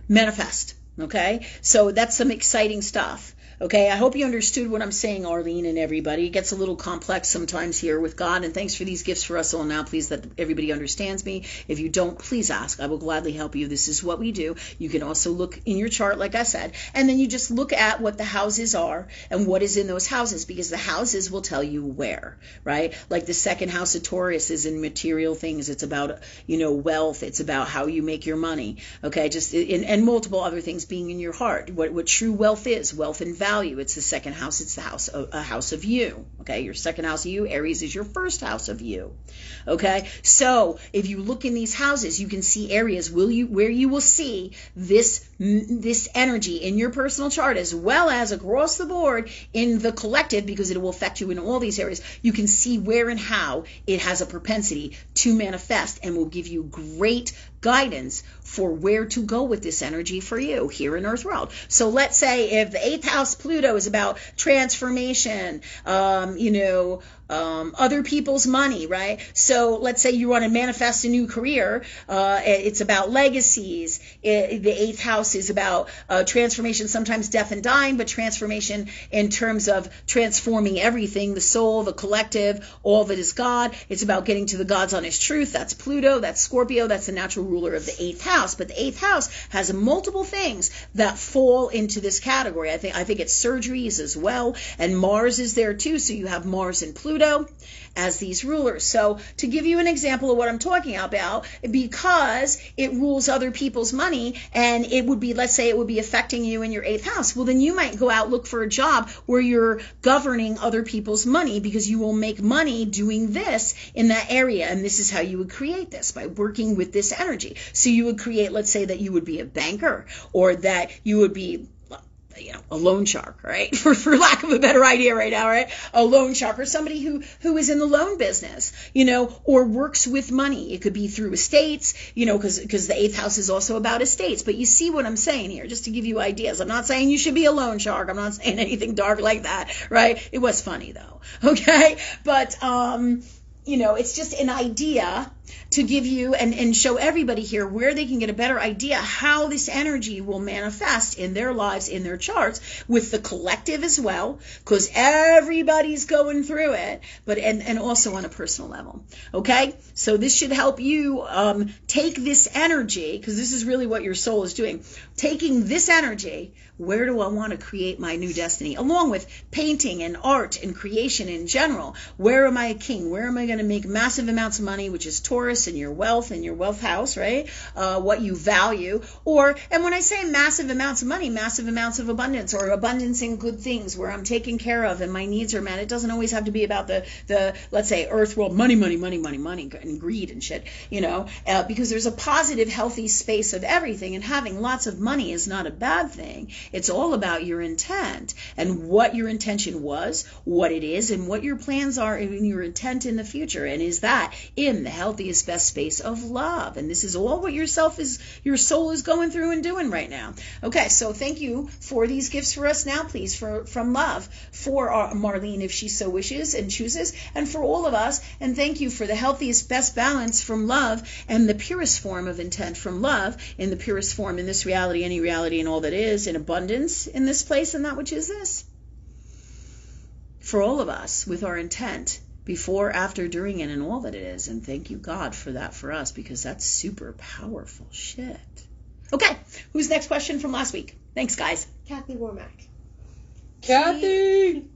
manifest. Okay, so that's some exciting stuff. Okay, I hope you understood what I'm saying, Arlene and everybody. It gets a little complex sometimes here with God, and thanks for these gifts for us all now. Please, that everybody understands me. If you don't, please ask. I will gladly help you. This is what we do. You can also look in your chart, like I said, and then you just look at what the houses are and what is in those houses, because the houses will tell you where, right? Like the second house of Taurus is in material things. It's about, wealth. It's about how you make your money, okay? And multiple other things being in your heart. What true wealth is, wealth and value. It's the second house. It's a house of you. Okay, your second house of you. Aries is your first house of you. Okay, so if you look in these houses, you can see areas where you will see this energy in your personal chart, as well as across the board in the collective, because it will affect you in all these areas. You can see where and how it has a propensity to manifest, and will give you great guidance for where to go with this energy for you here in Earth World. So let's say if the 8th house Pluto is about transformation, other people's money, right? So let's say you want to manifest a new career. It's about legacies. The 8th house is about transformation, sometimes death and dying, but transformation in terms of transforming everything, the soul, the collective, all that is God. It's about getting to the God's honest truth. That's Pluto, that's Scorpio, that's the natural ruler of the 8th house. But the 8th house has multiple things that fall into this category. I think it's surgeries as well, and Mars is there too. So you have Mars and Pluto as these rulers. So to give you an example of what I'm talking about, because it rules other people's money, and it would be, let's say it would be affecting you in your 8th house, well, then you might go out, look for a job where you're governing other people's money, because you will make money doing this in that area. And this is how you would create this, by working with this energy. So you would create, let's say that you would be a banker, or that you would be a loan shark, right? For lack of a better idea right now, right? A loan shark, or somebody who is in the loan business, or works with money. It could be through estates, because the 8th house is also about estates. But you see what I'm saying here, just to give you ideas. I'm not saying you should be a loan shark. I'm not saying anything dark like that, right? It was funny though, okay? But, it's just an idea to give you and show everybody here where they can get a better idea how this energy will manifest in their lives, in their charts, with the collective as well, because everybody's going through it, but and also on a personal level. Okay, so this should help you take this energy, because this is really what your soul is doing, taking this energy. Where do I want to create my new destiny? Along with painting and art and creation in general. Where am I a king? Where am I going to make massive amounts of money, which is Taurus and your wealth house, right? What you value. And when I say massive amounts of money, massive amounts of abundance, or abundance in good things where I'm taken care of and my needs are met. It doesn't always have to be about the let's say, earth world, money, and greed and shit, because there's a positive, healthy space of everything, and having lots of money is not a bad thing. It's all about your intent and what your intention was, what it is, and what your plans are and your intent in the future. And is that in the healthiest, best space of love? And this is all what your soul is going through and doing right now. Okay, so thank you for these gifts for us now, please, from love, for Marlene, if she so wishes and chooses, and for all of us. And thank you for the healthiest, best balance from love, and the purest form of intent from love, in the purest form in this reality, any reality, and all that is, in abundance in this place and that which is this. For all of us, with our intent, before, after, during, and in all that it is. And thank you, God, for that for us, because that's super powerful shit. Okay, who's next question from last week? Thanks, guys. Kathy Womack. Kathy!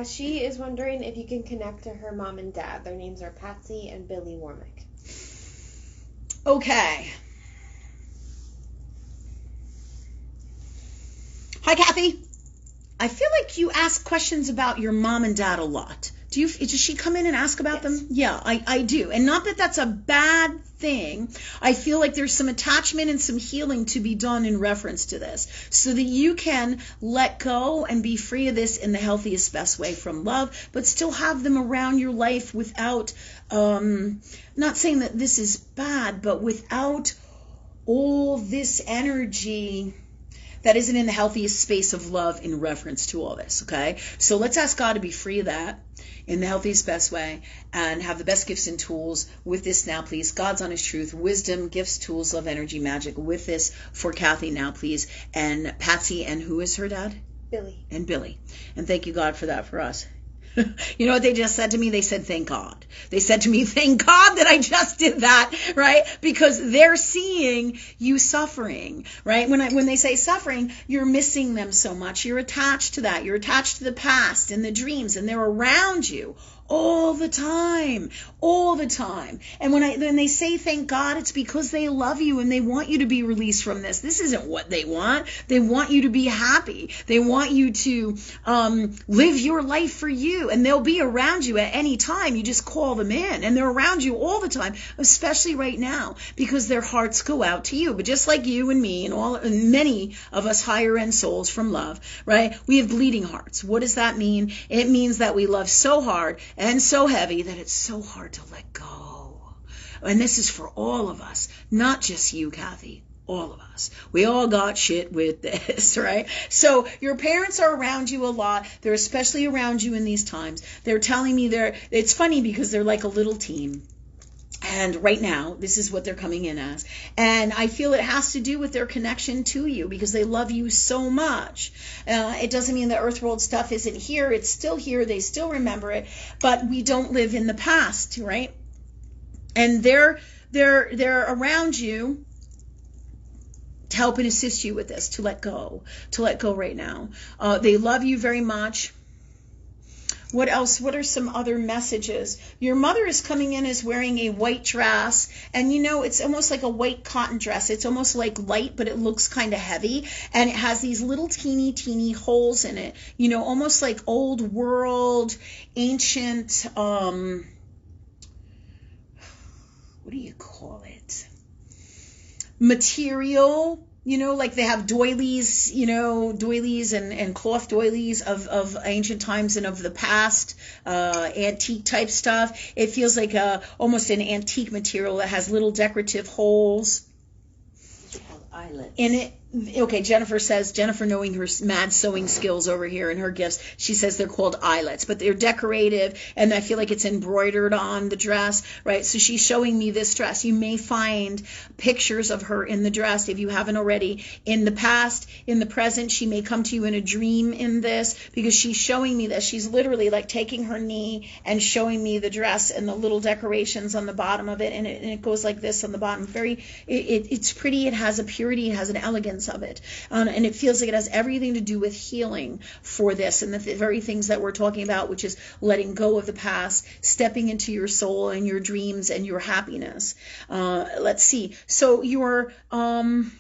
She is wondering if you can connect to her mom and dad. Their names are Patsy and Billy Womack. Okay. Hi, Kathy. I feel like you ask questions about your mom and dad a lot. Does she come in and ask about them? Yeah, I do. And not that that's a bad thing. I feel like there's some attachment and some healing to be done in reference to this, so that you can let go and be free of this in the healthiest, best way from love, but still have them around your life without, not saying that this is bad, but without all this energy that isn't in the healthiest space of love in reference to all this, okay? So let's ask God to be free of that in the healthiest, best way, and have the best gifts and tools with this now, please. God's honest truth, wisdom, gifts, tools, love, energy, magic with this for Kathy now, please. And Patsy, and who is her dad? Billy. And Billy. And thank you, God, for that for us. You know what they just said to me? They said, thank God. They said to me, thank God that I just did that, right? Because they're seeing you suffering, right? When they say suffering, you're missing them so much. You're attached to that. You're attached to the past and the dreams, and they're around you all the time. And when they say thank God, it's because they love you and they want you to be released from this. This isn't what they want. They want you to be happy. They want you to live your life for you, and they'll be around you at any time. You just call them in, and they're around you all the time, especially right now, because their hearts go out to you. But just like you and me and many of us higher end souls from love, right? We have bleeding hearts. What does that mean? It means that we love so hard and so heavy that it's so hard to let go. And this is for all of us, not just you, Kathy. All of us. We all got shit with this, right? So your parents are around you a lot. They're especially around you in these times. They're telling me it's funny because they're like a little team. And right now, this is what they're coming in as. And I feel it has to do with their connection to you, because they love you so much. It doesn't mean the earth world stuff isn't here. It's still here. They still remember it. But we don't live in the past, right? And they're around you to help and assist you with this, to let go right now. They love you very much. What else? What are some other messages? Your mother is coming in as wearing a white dress, and it's almost like a white cotton dress. It's almost like light, but it looks kind of heavy, and it has these little teeny holes in it, almost like old world, ancient, what do you call it? Material, like they have doilies, doilies and cloth doilies of ancient times and of the past, antique type stuff. It feels like almost an antique material that has little decorative holes eyelets in it. Okay, Jennifer, knowing her mad sewing skills over here and her gifts, she says they're called eyelets, but they're decorative, and I feel like it's embroidered on the dress, right? So she's showing me this dress. You may find pictures of her in the dress if you haven't already. In the past, in the present, she may come to you in a dream in this, because she's showing me this. She's literally like taking her knee and showing me the dress and the little decorations on the bottom of it, and it goes like this on the bottom. It's pretty. It has a purity. It has an elegance of it, and it feels like it has everything to do with healing for this, and the very things that we're talking about, which is letting go of the past, stepping into your soul and your dreams and your happiness. Let's see. So your mom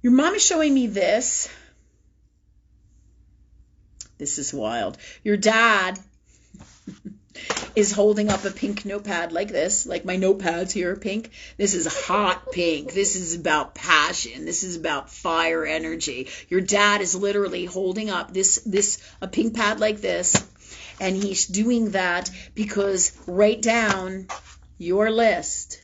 is showing me this. This is wild. Your dad is holding up a pink notepad like this, like my notepads here are pink. This is hot pink. This is about passion. This is about fire energy. Your dad is literally holding up a pink pad like this, and he's doing that because write down your list.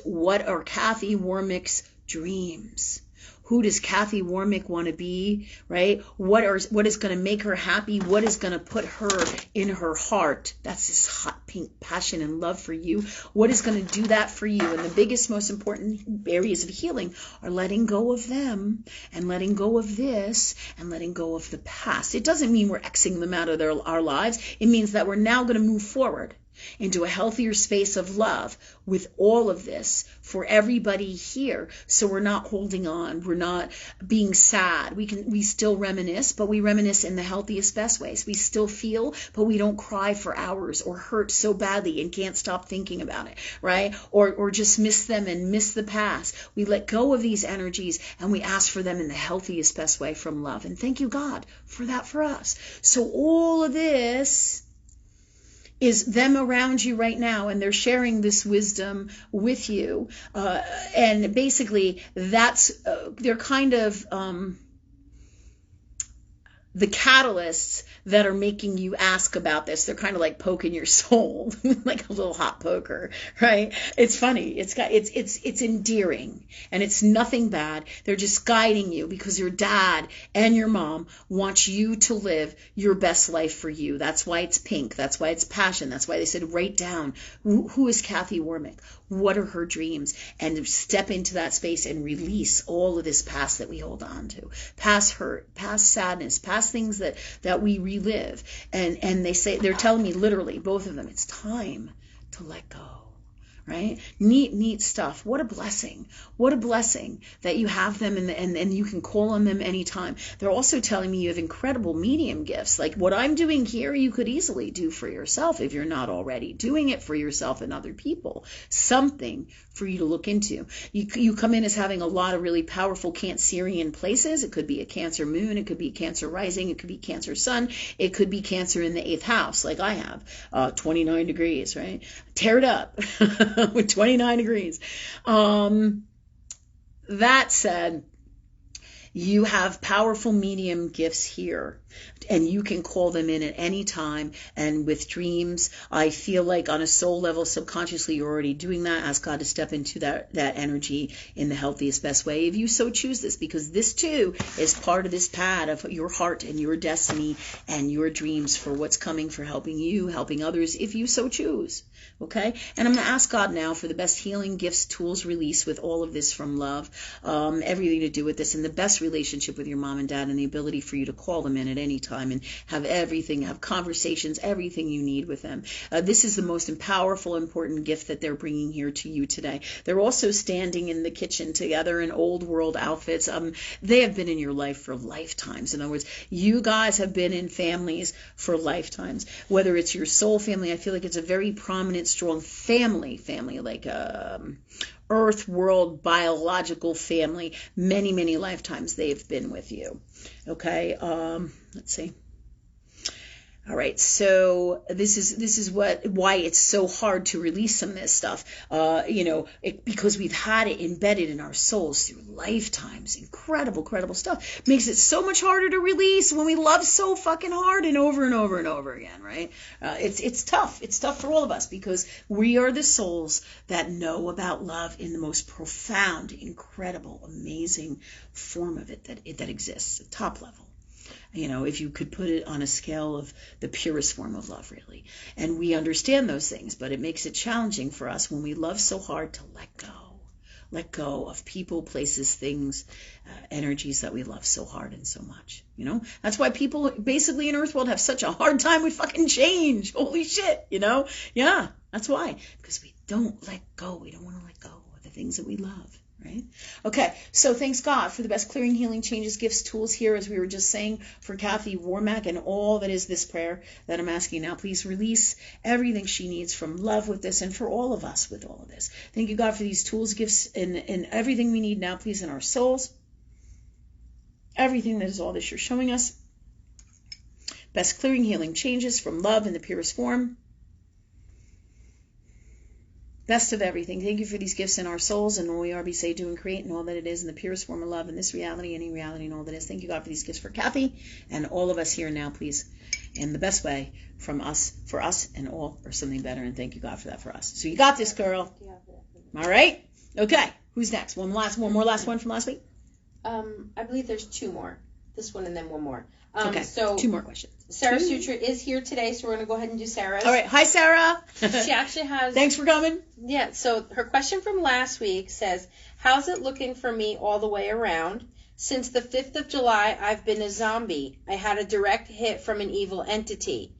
What are Kathy Warmick's dreams? Who does Kathy Warmick want to be, right? What is going to make her happy? What is going to put her in her heart? That's this hot pink passion and love for you. What is going to do that for you? And the biggest, most important areas of healing are letting go of them and letting go of this and letting go of the past. It doesn't mean we're Xing them out of our lives. It means that we're now going to move forward into a healthier space of love with all of this for everybody here. So we're not holding on. We're not being sad. We still reminisce, but we reminisce in the healthiest, best ways. We still feel, but we don't cry for hours or hurt so badly and can't stop thinking about it, right? Or just miss them and miss the past. We let go of these energies and we ask for them in the healthiest, best way from love. And thank you, God, for that for us. So all of this is them around you right now, and they're sharing this wisdom with you. And basically, they're kind of the catalysts that are making you ask about this. They're kind of like poking your soul, like a little hot poker, right? It's funny. It's endearing, and it's nothing bad. They're just guiding you because your dad and your mom want you to live your best life for you. That's why it's pink. That's why it's passion. That's why they said write down who is Kathy Warmick. What are her dreams? And step into that space and release all of this past that we hold on to. Past hurt, past sadness, past things that we relive. And they're telling me literally, both of them, it's time to let go. Right? Neat stuff. What a blessing. What a blessing that you have them and you can call on them anytime. They're also telling me you have incredible medium gifts. Like what I'm doing here, you could easily do for yourself if you're not already doing it for yourself and other people. Something for you to look into. You come in as having a lot of really powerful Cancerian places. It could be a Cancer moon. It could be Cancer rising. It could be Cancer sun. It could be Cancer in the 8th house like I have. 29 degrees, right? Tear it up. With 29 degrees. That said, you have powerful medium gifts here, and you can call them in at any time. And with dreams, I feel like on a soul level, subconsciously, you're already doing that. Ask God to step into that energy in the healthiest, best way, if you so choose this, because this too is part of this pad of your heart and your destiny and your dreams for what's coming, for helping you, helping others, if you so choose. Okay? And I'm going to ask God now for the best healing gifts, tools, release with all of this from love, everything to do with this, and the best relationship with your mom and dad, and the ability for you to call them in at any time and have conversations, everything you need with them. This is the most powerful, important gift that they're bringing here to you today. They're also standing in the kitchen together in old world outfits. They have been in your life for lifetimes. In other words, you guys have been in families for lifetimes. Whether it's your soul family, I feel like it's a very prominent, strong family, like earth, world, biological family. Many, many lifetimes they've been with you. Okay, let's see. All right, so this is why it's so hard to release some of this stuff, because we've had it embedded in our souls through lifetimes. Incredible stuff. Makes it so much harder to release when we love so fucking hard and over and over and over again, right? It's tough. It's tough for all of us because we are the souls that know about love in the most profound, incredible, amazing form of it that exists, at top level. If you could put it on a scale of the purest form of love, really. And we understand those things, but it makes it challenging for us when we love so hard to let go of people, places, things, energies that we love so hard and so much. That's why people basically in Earthworld have such a hard time with fucking change. Holy shit, Yeah, that's why. Because we don't let go. We don't want to let go of the things that we love. Right? Okay, so thanks God for the best clearing, healing, changes, gifts, tools here, as we were just saying, for Kathy Warmack and all that is this prayer that I'm asking now. Please release everything she needs from love with this and for all of us with all of this. Thank you, God, for these tools, gifts, and everything we need now, please, in our souls. Everything that is all this you're showing us. Best clearing, healing, changes from love in the purest form. Best of everything. Thank you for these gifts in our souls and all we are, be, say, do, and create, and all that it is in the purest form of love in this reality, any reality, and all that is. Thank you, God, for these gifts for Kathy and all of us here now, please, in the best way from us, for us, and all, or something better. And thank you, God, for that for us. So you got this, girl. All right? Okay. Who's next? One more last one from last week? I believe there's two more. This one and then one more. Okay, so 2 more questions. Sarah Sutra is here today, so we're going to go ahead and do Sarah's. All right. Hi, Sarah. She actually has... Thanks for coming. Yeah, so her question from last week says, how's it looking for me all the way around? Since the 5th of July, I've been a zombie. I had a direct hit from an evil entity.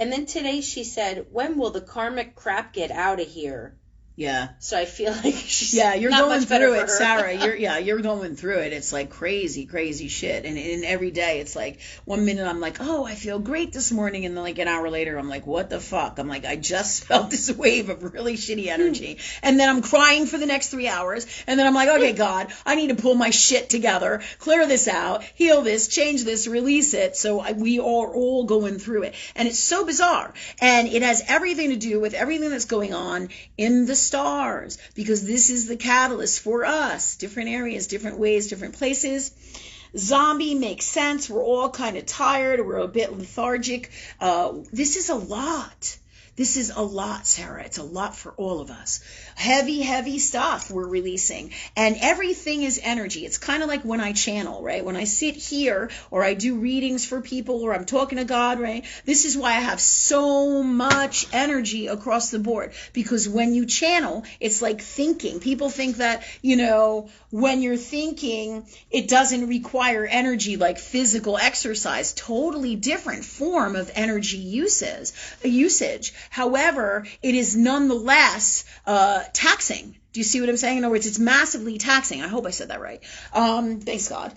And then today she said, when will the karmic crap get out of here? Yeah. So I feel like she's you're not going much better through for it, her. Sarah. You're going through it. It's like crazy shit. And every day it's like 1 minute I'm like, oh, I feel great this morning, and then like an hour later I'm like, what the fuck? I'm like, I just felt this wave of really shitty energy, and then I'm crying for the next 3 hours, and then I'm like, okay, God, I need to pull my shit together, clear this out, heal this, change this, release it. So we are all going through it, and it's so bizarre, and it has everything to do with everything that's going on in the stars, because this is the catalyst for us. Different areas, different ways, different places. Zombie makes sense. We're all kind of tired. We're a bit lethargic. This is a lot. This is a lot, Sarah. It's a lot for all of us. Heavy stuff we're releasing. And everything is energy. It's kind of like when I channel, right? When I sit here or I do readings for people or I'm talking to God, right? This is why I have so much energy across the board. Because when you channel, it's like thinking. People think that, when you're thinking, it doesn't require energy like physical exercise. Totally different form of energy usage. However, it is nonetheless taxing. Do you see what I'm saying? In other words, it's massively taxing. I hope I said that right. Thanks God.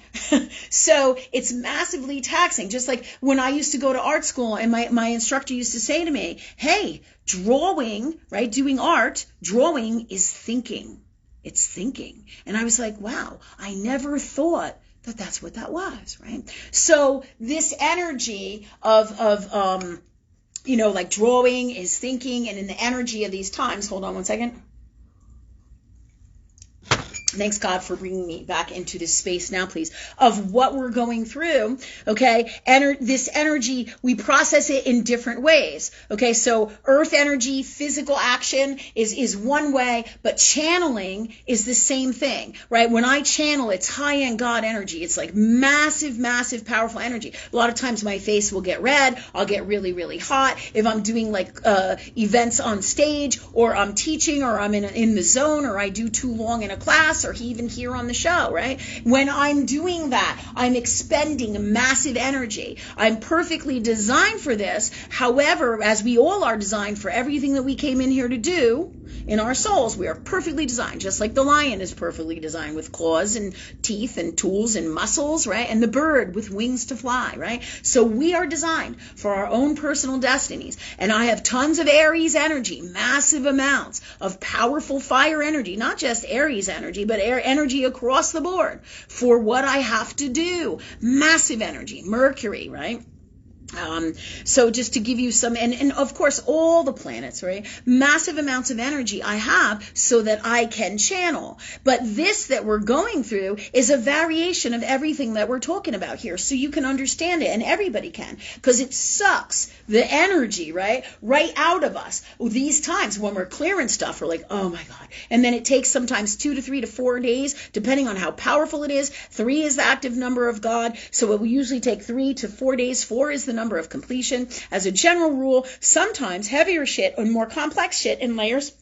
So it's massively taxing. Just like when I used to go to art school and my instructor used to say to me, hey, drawing, right, doing art, drawing is thinking. It's thinking. And I was like, wow, I never thought that that's what that was, right? So this energy of like drawing is thinking, and in the energy of these times, hold on one second. Thanks God for bringing me back into this space now, please, of what we're going through, okay? This energy, we process it in different ways, okay? So earth energy, physical action is one way, but channeling is the same thing, right? When I channel, it's high-end God energy. It's like massive, powerful energy. A lot of times my face will get red. I'll get really, really hot. If I'm doing like events on stage, or I'm teaching, or I'm in the zone, or I do too long in a class, or even here on the show, right? When I'm doing that, I'm expending massive energy. I'm perfectly designed for this. However, as we all are designed for everything that we came in here to do in our souls, we are perfectly designed, just like the lion is perfectly designed with claws and teeth and tools and muscles, right? And the bird with wings to fly, right? So we are designed for our own personal destinies. And I have tons of Aries energy, massive amounts of powerful fire energy, not just Aries energy, but air energy across the board for what I have to do. Massive energy. Mercury, right? So just to give you some, and of course all the planets, right? Massive amounts of energy I have so that I can channel. But this that we're going through is a variation of everything that we're talking about here. So you can understand it, and everybody can, because it sucks the energy, right out of us. These times when we're clearing stuff, we're like, oh my God. And then it takes sometimes 2 to 3 to 4 days, depending on how powerful it is. 3 is the active number of God. So it will usually take 3 to 4 days. 4 is the number of completion. As a general rule, sometimes heavier shit and more complex shit in layers,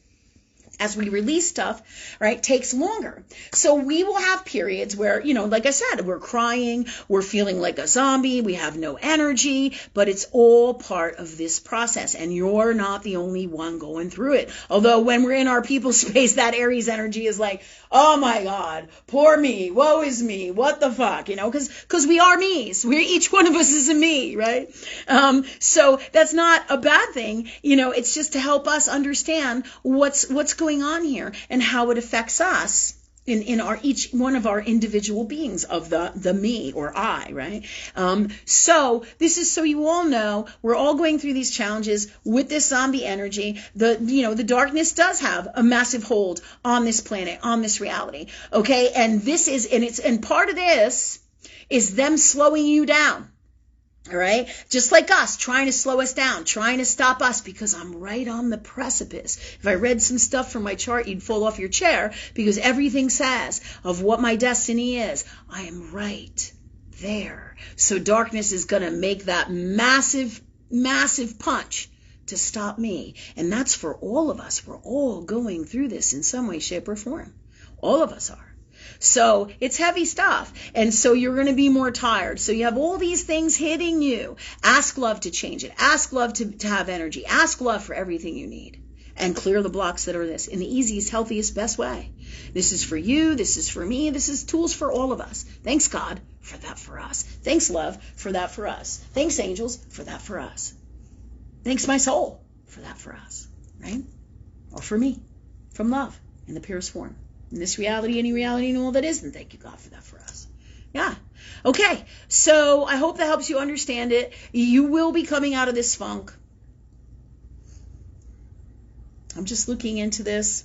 as we release stuff, right, takes longer. So we will have periods where, like I said, we're crying, we're feeling like a zombie, we have no energy, but it's all part of this process, and you're not the only one going through it. Although when we're in our people space, that Aries energy is like, oh my God, poor me, woe is me, what the fuck, because we are me's. Each one of us is a me, right? So that's not a bad thing, it's just to help us understand what's going on here and how it affects us in our each one of our individual beings of the me or I, right? So this is so you all know we're all going through these challenges with this zombie energy. The darkness does have a massive hold on this planet, on this reality. Okay, and part of this is them slowing you down. All right, just like us, trying to slow us down, trying to stop us, because I'm right on the precipice. If I read some stuff from my chart, you'd fall off your chair, because everything says of what my destiny is. I am right there. So darkness is going to make that massive, massive punch to stop me. And that's for all of us. We're all going through this in some way, shape, or form. All of us are. So it's heavy stuff. And so you're going to be more tired. So you have all these things hitting you. Ask love to change it. Ask love to have energy. Ask love for everything you need. And clear the blocks that are this in the easiest, healthiest, best way. This is for you. This is for me. This is tools for all of us. Thanks, God, for that for us. Thanks, love, for that for us. Thanks, angels, for that for us. Thanks, my soul, for that for us. Right? Or for me, from love, in the purest form. In this reality, any reality, and all that is, and thank you, God, for that for us. Yeah. Okay. So I hope that helps you understand it. You will be coming out of this funk. I'm just looking into this.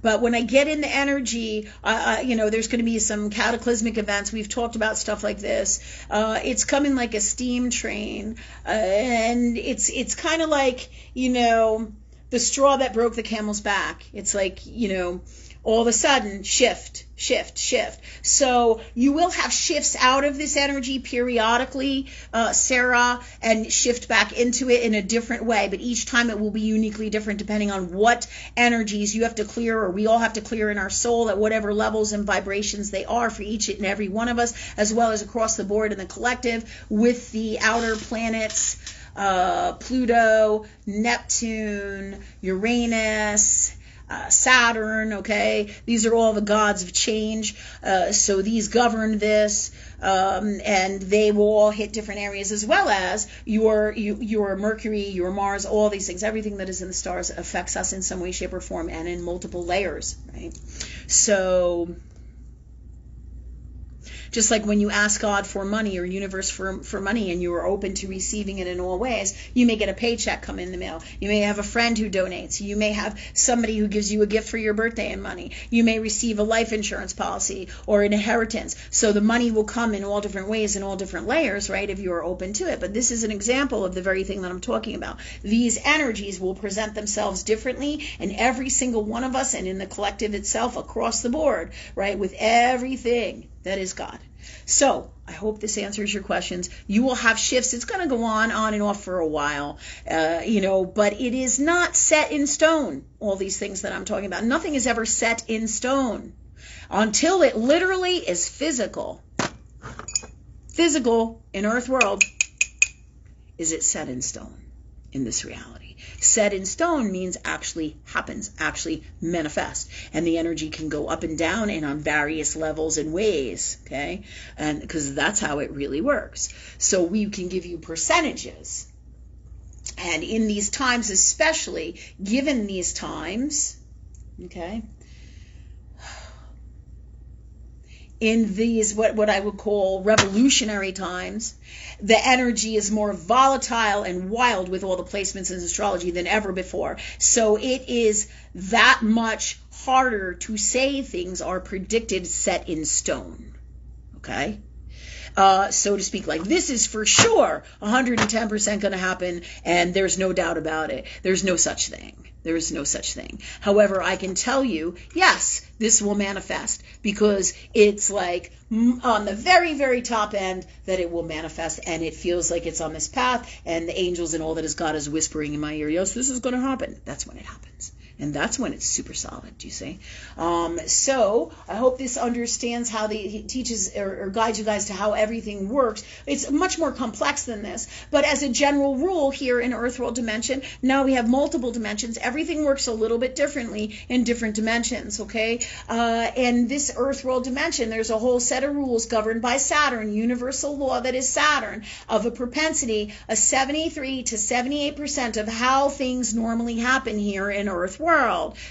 But when I get into energy, there's going to be some cataclysmic events. We've talked about stuff like this. It's coming like a steam train. And it's kind of like, the straw that broke the camel's back. It's like, all of a sudden, shift. So you will have shifts out of this energy periodically, Sarah, and shift back into it in a different way. But each time it will be uniquely different depending on what energies you have to clear, or we all have to clear in our soul at whatever levels and vibrations they are for each and every one of us, as well as across the board in the collective with the outer planets, Pluto, Neptune, Uranus, Saturn, okay? These are all the gods of change. So these govern this, and they will all hit different areas, as well as your Mercury, your Mars, all these things. Everything that is in the stars affects us in some way, shape, or form, and in multiple layers, right? So just like when you ask God for money or universe for money and you are open to receiving it in all ways, you may get a paycheck come in the mail. You may have a friend who donates. You may have somebody who gives you a gift for your birthday in money. You may receive a life insurance policy or an inheritance. So the money will come in all different ways, in all different layers, right, if you are open to it. But this is an example of the very thing that I'm talking about. These energies will present themselves differently in every single one of us and in the collective itself across the board, right, with everything that is God. So I hope this answers your questions. You will have shifts. It's going to go on and off for a while, but it is not set in stone, all these things that I'm talking about. Nothing is ever set in stone until it literally is physical. Physical in Earth world, is it set in stone in this reality? Set in stone means actually happens, actually manifest. And the energy can go up and down and on various levels and ways, okay? And because that's how it really works. So we can give you percentages. And in these times, especially given these times, okay, in these, what I would call revolutionary times, the energy is more volatile and wild with all the placements in astrology than ever before. So it is that much harder to say things are predicted set in stone. Okay? So to speak, like this is for sure 110% going to happen, and there's no doubt about it. There's no such thing. There is no such thing. However, I can tell you, yes, this will manifest, because it's like on the very, very top end that it will manifest, and it feels like it's on this path, and the angels and all that is God is whispering in my ear, yes, this is going to happen. That's when it happens. And that's when it's super solid, do you see? So I hope this understands how he teaches or guides you guys to how everything works. It's much more complex than this. But as a general rule here in Earth World Dimension, now we have multiple dimensions. Everything works a little bit differently in different dimensions, okay? In this Earth World Dimension, there's a whole set of rules governed by Saturn, universal law that is Saturn, of a propensity, a 73 to 78% of how things normally happen here in Earth World.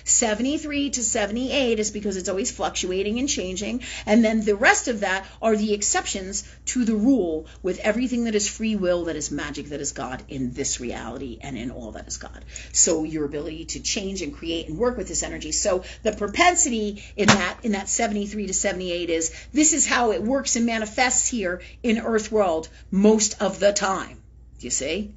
73 to 78 is because it's always fluctuating and changing, and then the rest of that are the exceptions to the rule, with everything that is free will, that is magic, that is God in this reality and in all that is God. So your ability to change and create and work with this energy. So the propensity in that 73 to 78 is, this is how it works and manifests here in Earth World most of the time. Do you see?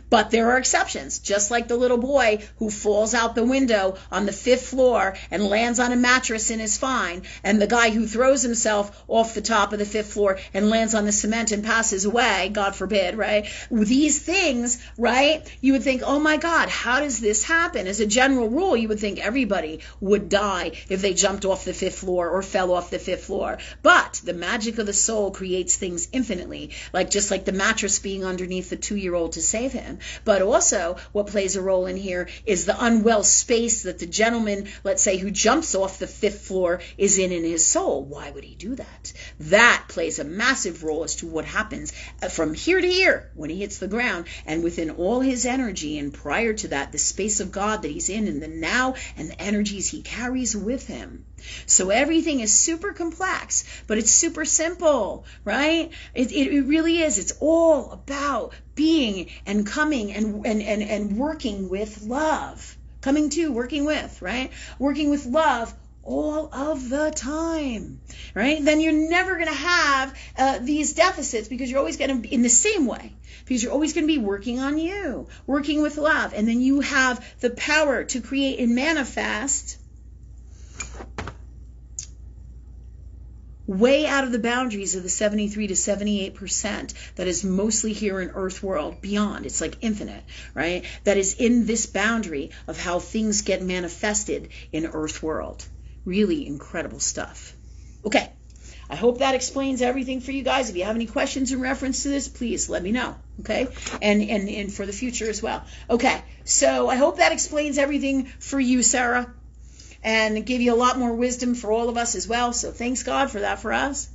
But there are exceptions, just like the little boy who falls out the window on the 5th floor and lands on a mattress and is fine, and the guy who throws himself off the top of the 5th floor and lands on the cement and passes away, God forbid, right? These things, right, you would think, oh my God, how does this happen? As a general rule, you would think everybody would die if they jumped off the 5th floor or fell off the 5th floor. But the magic of the soul creates things infinitely, just like the mattress being underneath the 2-year-old to save him. But also what plays a role in here is the unwell space that the gentleman, let's say, who jumps off the 5th floor is in his soul. Why would he do that? That plays a massive role as to what happens from here to here when he hits the ground, and within all his energy, and prior to that, the space of God that he's in the now and the energies he carries with him. So everything is super complex, but it's super simple, right? It really is. It's all about being and coming and working with love. Coming to, working with, right? Working with love all of the time, right? Then you're never going to have these deficits, because you're always going to be in the same way. Because you're always going to be working on you, working with love. And then you have the power to create and manifest way out of the boundaries of the 73 to 78% that is mostly here in Earth World, beyond. It's like infinite, right? That is in this boundary of how things get manifested in Earth World. Really incredible stuff. Okay, I hope that explains everything for you guys. If you have any questions in reference to this, please let me know, okay? And for the future as well. Okay, so I hope that explains everything for you, Sarah, and give you a lot more wisdom for all of us as well. So thanks God for that for us.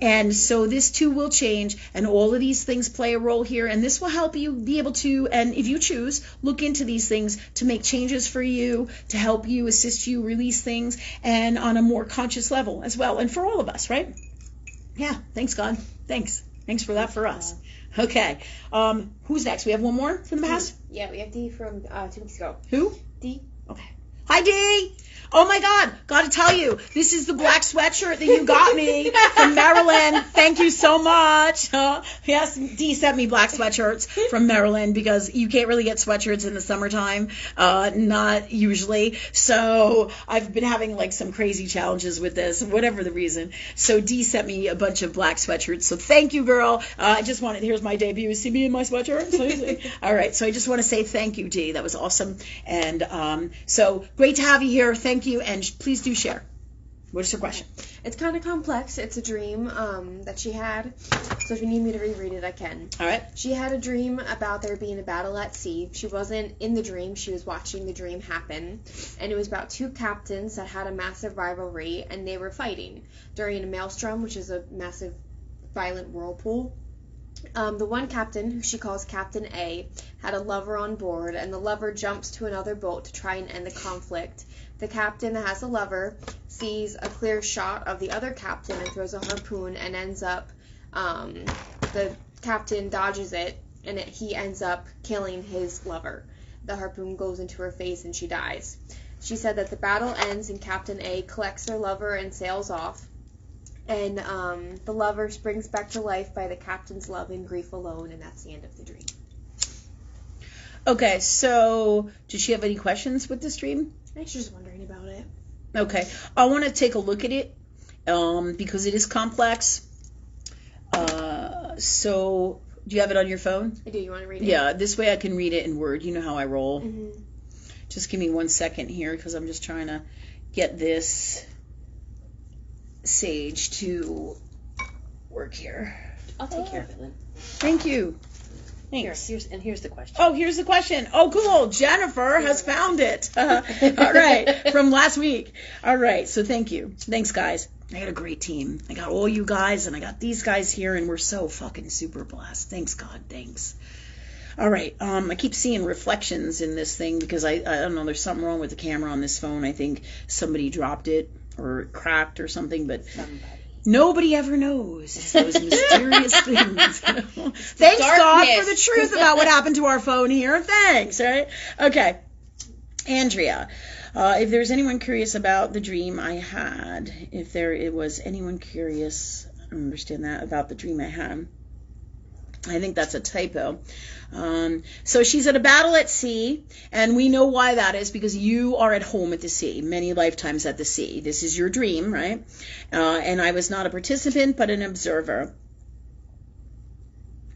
And so this too will change, and all of these things play a role here, and this will help you be able to, and if you choose, look into these things to make changes for you, to help you, assist you, release things, and on a more conscious level as well, and for all of us, right? Yeah, thanks God. Thanks for that for us. Okay, who's next? We have one more from the past? Yeah, we have Dee from 2 weeks ago. Who? Dee. Okay. Hi, Dee. Oh my God, gotta tell you, this is the black sweatshirt that you got me from Maryland. Thank you so much. Yes, Dee sent me black sweatshirts from Maryland, because you can't really get sweatshirts in the summertime, not usually. So I've been having some crazy challenges with this, whatever the reason. So Dee sent me a bunch of black sweatshirts. So thank you, girl. I just wanted, here's my debut. See me in my sweatshirt? All right, so I just want to say thank you, Dee. That was awesome. And so great to have you here. Thank you, and please do share. What's your question? It's kind of complex. It's a dream that she had, so if you need me to reread it, I can. All right. She had a dream about there being a battle at sea. She wasn't in the dream. She was watching the dream happen, and it was about 2 captains that had a massive rivalry, and they were fighting during a maelstrom, which is a massive, violent whirlpool. The one captain, who she calls Captain A, had a lover on board, and the lover jumps to another boat to try and end the conflict. The captain that has a lover sees a clear shot of the other captain and throws a harpoon and ends up, the captain dodges it, and he ends up killing his lover. The harpoon goes into her face and she dies. She said that the battle ends and Captain A collects their lover and sails off. And the lover springs back to life by the captain's love and grief alone, and that's the end of the dream. Okay, so does she have any questions with this dream? I was just wondering about it. Okay, I want to take a look at it because it is complex. So do you have it on your phone? I do. You want to read it? Yeah, this way I can read it in Word. You know how I roll. Mm-hmm. Just give me 1 second here because I'm just trying to get this sage to work here. I'll take care of it, Lynn. Thank you. Thanks. Here's the question. Oh, here's the question. Oh, cool. Jennifer has found it. All right. From last week. All right. So thank you. Thanks, guys. I got a great team. I got all you guys, and I got these guys here, and we're so fucking super blessed. Thanks, God. Thanks. All right. I keep seeing reflections in this thing because I don't know. There's something wrong with the camera on this phone. I think somebody dropped it or cracked or something, but nobody ever knows. It's those mysterious things. Thanks, God, for the truth about what happened to our phone here. Thanks, right? Okay. Andrea, if there's anyone curious about the dream I had, if there was anyone curious, I don't understand that, about the dream I had. I think that's a typo. So she's at a battle at sea, and we know why that is, because you are at home at the sea, many lifetimes at the sea. This is your dream, right? And I was not a participant, but an observer.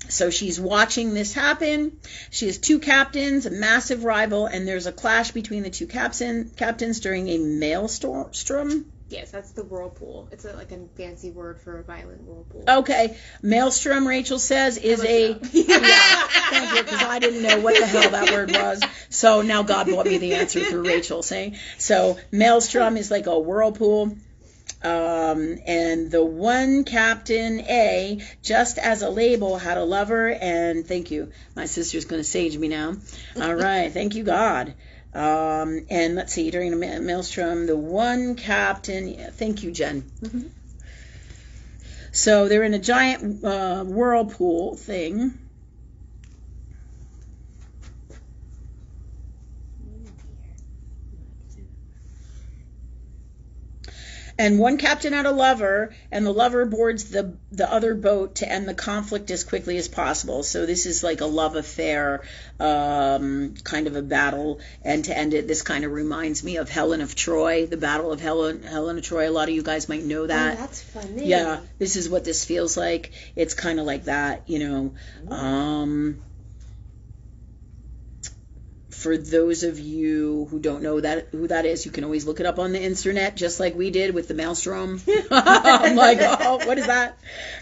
So she's watching this happen. She has two captains, a massive rival, and there's a clash between the two captains during a maelstrom. Yes, that's the whirlpool. It's like a fancy word for a violent whirlpool. Okay. Maelstrom, Rachel says, is a... Yeah, thank you, because I didn't know what the hell that word was. So now God brought me the answer through Rachel, see? So maelstrom is like a whirlpool. And the one Captain A, just as a label, had a lover, and thank you. My sister's going to sage me now. All right. Thank you, God. And let's see, during the maelstrom, the one captain, thank you, Jen. Mm-hmm. So they're in a giant whirlpool thing. And one captain had a lover, and the lover boards the other boat to end the conflict as quickly as possible. So this is like a love affair, kind of a battle. And to end it, this kind of reminds me of Helen of Troy, the Battle of Helen of Troy. A lot of you guys might know that. Oh, that's funny. Yeah, this is what this feels like. It's kind of like that, you know. For those of you who don't know who that is, you can always look it up on the internet, just like we did with the maelstrom. I'm like, oh, what is that?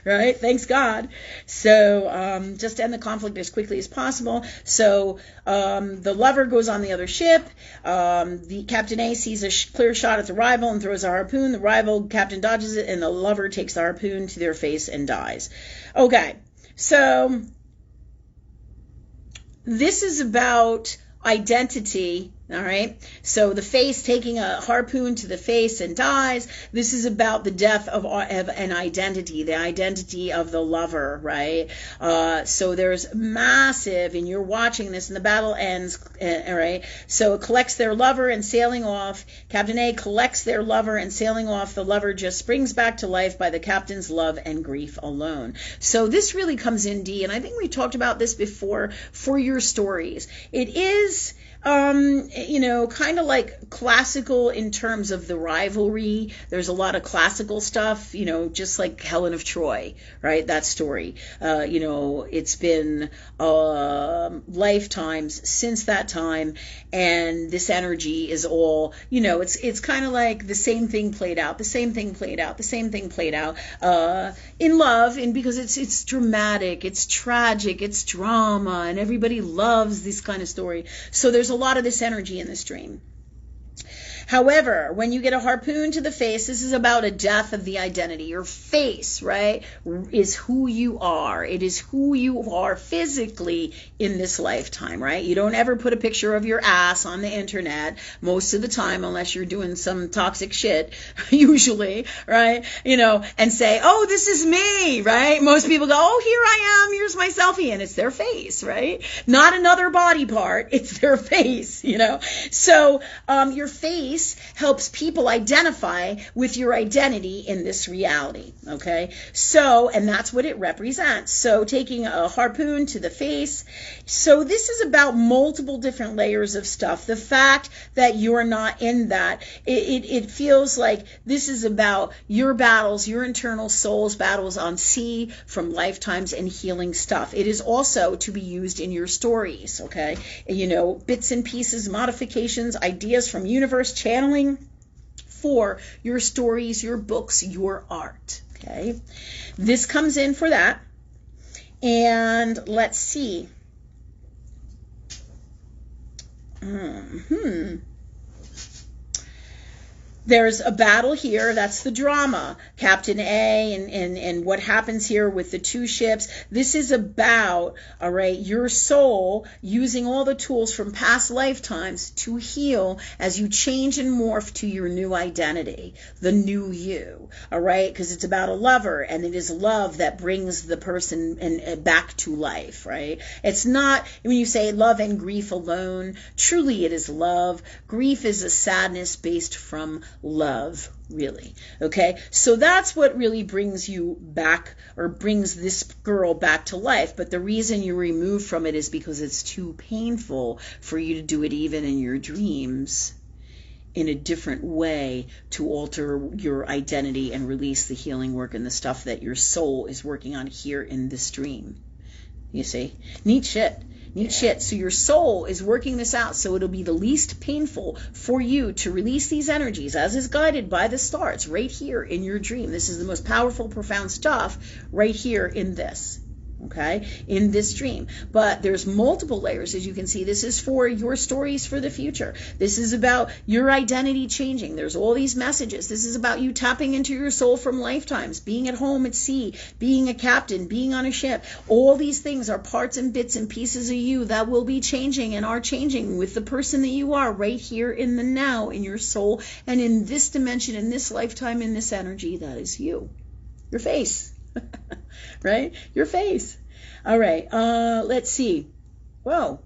Right? Thanks God. So just to end the conflict as quickly as possible. So the lover goes on the other ship. The Captain A sees a clear shot at the rival and throws a harpoon. The rival captain dodges it, and the lover takes the harpoon to their face and dies. Okay, so this is about identity, all right? So the face taking a harpoon to the face and dies. This is about the death of an identity, the identity of the lover, right? So there's massive, and you're watching this, and the battle ends, all right? So it collects their lover and sailing off. Captain A collects their lover and sailing off. The lover just springs back to life by the captain's love and grief alone. So this really comes in, Dee, and I think we talked about this before for your stories. It is... you know, kind of like classical in terms of the rivalry. There's a lot of classical stuff, you know, just like Helen of Troy, right? That story. You know, it's been lifetimes since that time, and this energy is all, you know, it's kind of like the same thing played out, the same thing played out, the same thing played out in love, and because it's dramatic, it's tragic, it's drama, and everybody loves this kind of story. So there's a lot of this energy in this dream. However, when you get a harpoon to the face, this is about a death of the identity. Your face, right, is who you are. It is who you are physically in this lifetime, right? You don't ever put a picture of your ass on the internet most of the time, unless you're doing some toxic shit, usually, right? And say, oh, this is me, right? Most people go, oh, here I am, here's my selfie, and it's their face, right? Not another body part, it's their face, So your face helps people identify with your identity in this reality, okay? So, and that's what it represents. So taking a harpoon to the face. So this is about multiple different layers of stuff. The fact that you're not in that, it feels like this is about your battles, your internal soul's battles on sea from lifetimes and healing stuff. It is also to be used in your stories, okay? Bits and pieces, modifications, ideas from universe, channeling for your stories, your books, your art, okay? This comes in for that. And let's see. There's a battle here. That's the drama. Captain A and what happens here with the two ships. This is about, all right, your soul using all the tools from past lifetimes to heal as you change and morph to your new identity, the new you, all right? Because it's about a lover, and it is love that brings the person back to life, right? It's not, when you say love and grief alone, truly it is love. Grief is a sadness based from love, really, okay? So that's what really brings you back, or brings this girl back to life. But the reason you're removed from it is because it's too painful for you to do it even in your dreams in a different way to alter your identity and release the healing work and the stuff that your soul is working on here in this dream. You see? Neat shit. Neat shit. So your soul is working this out so it'll be the least painful for you to release these energies as is guided by the stars right here in your dream. This is the most powerful, profound stuff right here in this. Okay, in this dream. But there's multiple layers, as you can see. This is for your stories for the future. This is about your identity changing. There's all these messages. This is about you tapping into your soul from lifetimes, being at home at sea, being a captain, being on a ship. All these things are parts and bits and pieces of you that will be changing and are changing with the person that you are right here in the now, in your soul, and in this dimension, in this lifetime, in this energy. That is you. Your face. Right? Your face. All right. Let's see. Whoa.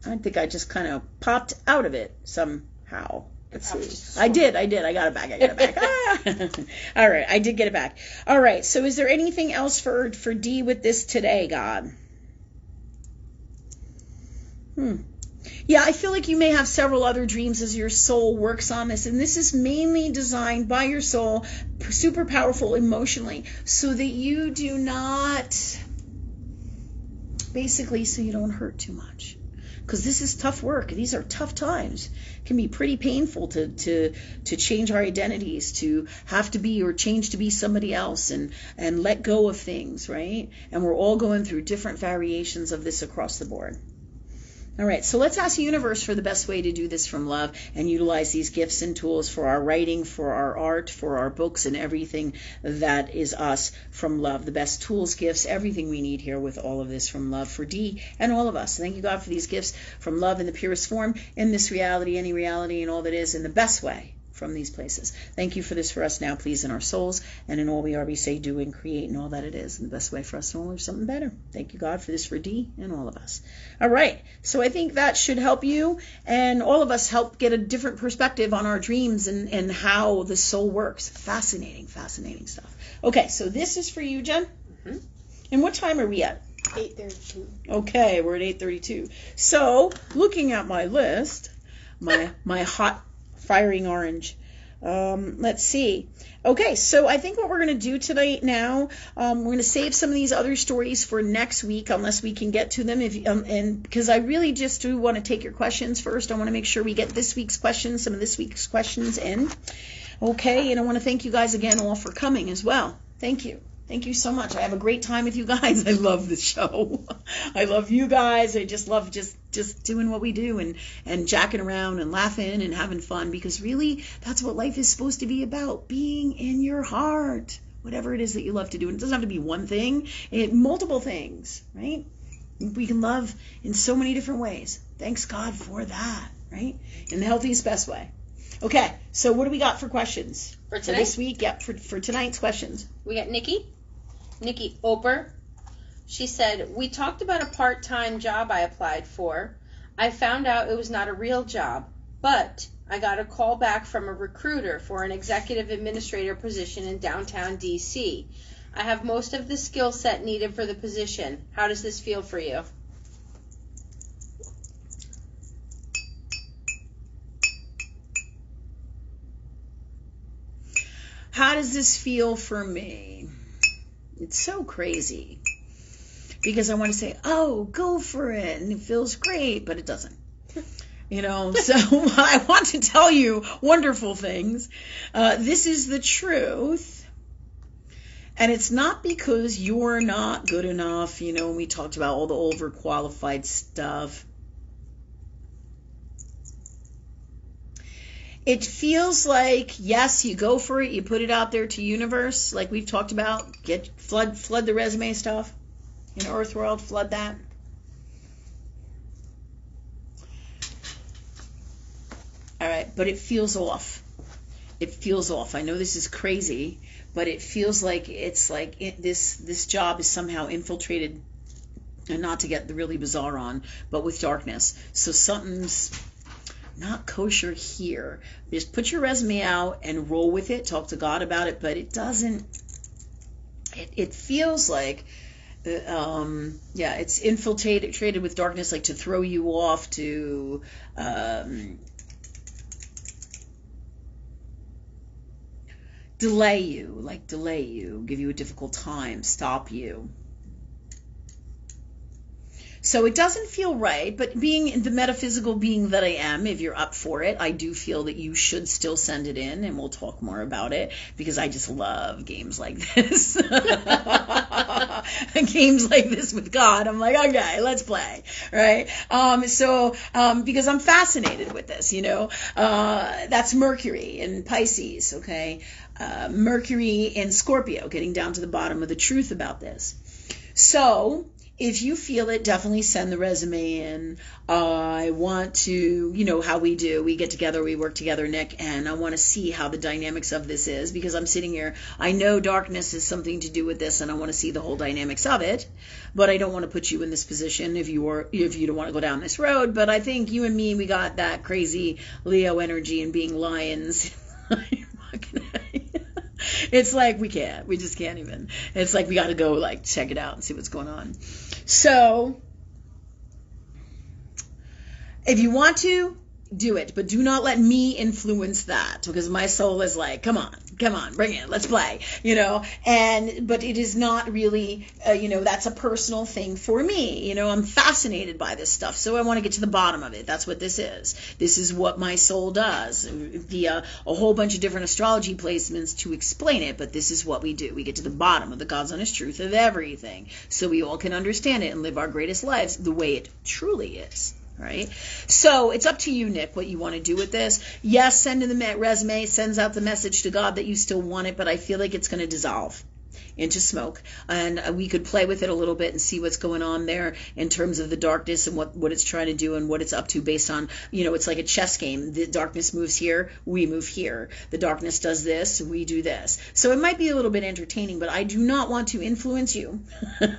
I think I just kind of popped out of it somehow. Let's see. I did. I got it back. All right. I did get it back. All right. So is there anything else for D with this today, God? Yeah, I feel like you may have several other dreams as your soul works on this. And this is mainly designed by your soul, super powerful emotionally, so that you do not, basically, so you don't hurt too much. Because this is tough work. These are tough times. It can be pretty painful to change our identities, to have to be or change to be somebody else and let go of things, right? And we're all going through different variations of this across the board. All right, so let's ask the universe for the best way to do this from love and utilize these gifts and tools for our writing, for our art, for our books, and everything that is us from love. The best tools, gifts, everything we need here with all of this from love for D and all of us. Thank you, God, for these gifts from love in the purest form, in this reality, any reality, and all that is in the best way from these places. Thank you for this for us now, please, in our souls and in all we are, we say, do, and create, and all that it is, and the best way for us to learn something better. Thank you, God, for this for D and all of us. All right, so I think that should help you and all of us help get a different perspective on our dreams and how the soul works. Fascinating, fascinating stuff. Okay, so this is for you, Jen. Mm-hmm. And what time are we at? 8:32. Okay, we're at 8:32. So, looking at my list, my hot firing orange. Let's see. Okay, so I think what we're going to do tonight now, we're going to save some of these other stories for next week, unless we can get to them. And because I really just do want to take your questions first. I want to make sure we get this week's questions, some of this week's questions in. Okay, and I want to thank you guys again all for coming as well. Thank you. Thank you so much. I have a great time with you guys. I love the show. I love you guys. I just love just doing what we do and jacking around and laughing and having fun, because really that's what life is supposed to be about, being in your heart, whatever it is that you love to do. And it doesn't have to be one thing, multiple things, right? We can love in so many different ways. Thanks God for that, right? In the healthiest, best way. Okay, so what do we got for questions? For tonight? For this week? Yep, for tonight's questions. We got Nikki Oper. She said, we talked about a part-time job I applied for. I found out it was not a real job, but I got a call back from a recruiter for an executive administrator position in downtown D.C. I have most of the skill set needed for the position. How does this feel for you? How does this feel for me? It's so crazy, because I want to say, oh, go for it, and it feels great, but it doesn't. So I want to tell you wonderful things. This is the truth, and it's not because you're not good enough. We talked about all the overqualified stuff. It feels like, yes, you go for it, you put it out there to universe, like we've talked about, flood the resume stuff in Earth World, flood that. All right, but it feels off. It feels off. I know this is crazy, but it feels like this job is somehow infiltrated, and not to get the really bizarre on, but with darkness. So something's not kosher here. Just put your resume out and roll with it. Talk to God about it, but it doesn't. It feels like, it's infiltrated with darkness, like to throw you off, to delay you, give you a difficult time, stop you. So it doesn't feel right, but being the metaphysical being that I am, if you're up for it, I do feel that you should still send it in, and we'll talk more about it, because I just love games like this. Games like this with God. I'm like, okay, let's play, right? Because I'm fascinated with this, that's Mercury in Pisces, okay? Mercury in Scorpio, getting down to the bottom of the truth about this. So if you feel it, definitely send the resume in. I want to, how we do. We get together, we work together, Nick, and I want to see how the dynamics of this is, because I'm sitting here. I know darkness has something to do with this, and I want to see the whole dynamics of it, but I don't want to put you in this position if you don't want to go down this road. But I think you and me, we got that crazy Leo energy and being lions. It's like we just can't even. It's like we got to go check it out and see what's going on. So if you want to, do it, but do not let me influence that, because my soul is like, come on, bring it, let's play, but it is not really, that's a personal thing for me. I'm fascinated by this stuff, so I want to get to the bottom of it. That's what this is. This is what my soul does via a whole bunch of different astrology placements to explain it, but this is what we do. We get to the bottom of the God's honest truth of everything, so we all can understand it and live our greatest lives the way it truly is. Right? So it's up to you, Nick, what you want to do with this. Yes, send in the resume, sends out the message to God that you still want it, but I feel like it's going to dissolve into smoke, and we could play with it a little bit and see what's going on there in terms of the darkness and what it's trying to do and what it's up to, based on, it's like a chess game. The darkness moves here, we move here. The darkness does this, we do this. So it might be a little bit entertaining, but I do not want to influence you. I'm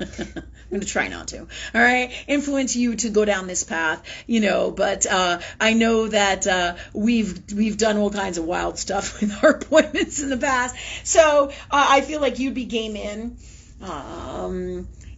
going to try not to, all right? Influence you to go down this path, but I know that we've done all kinds of wild stuff with our appointments in the past. So I feel like you'd be game in.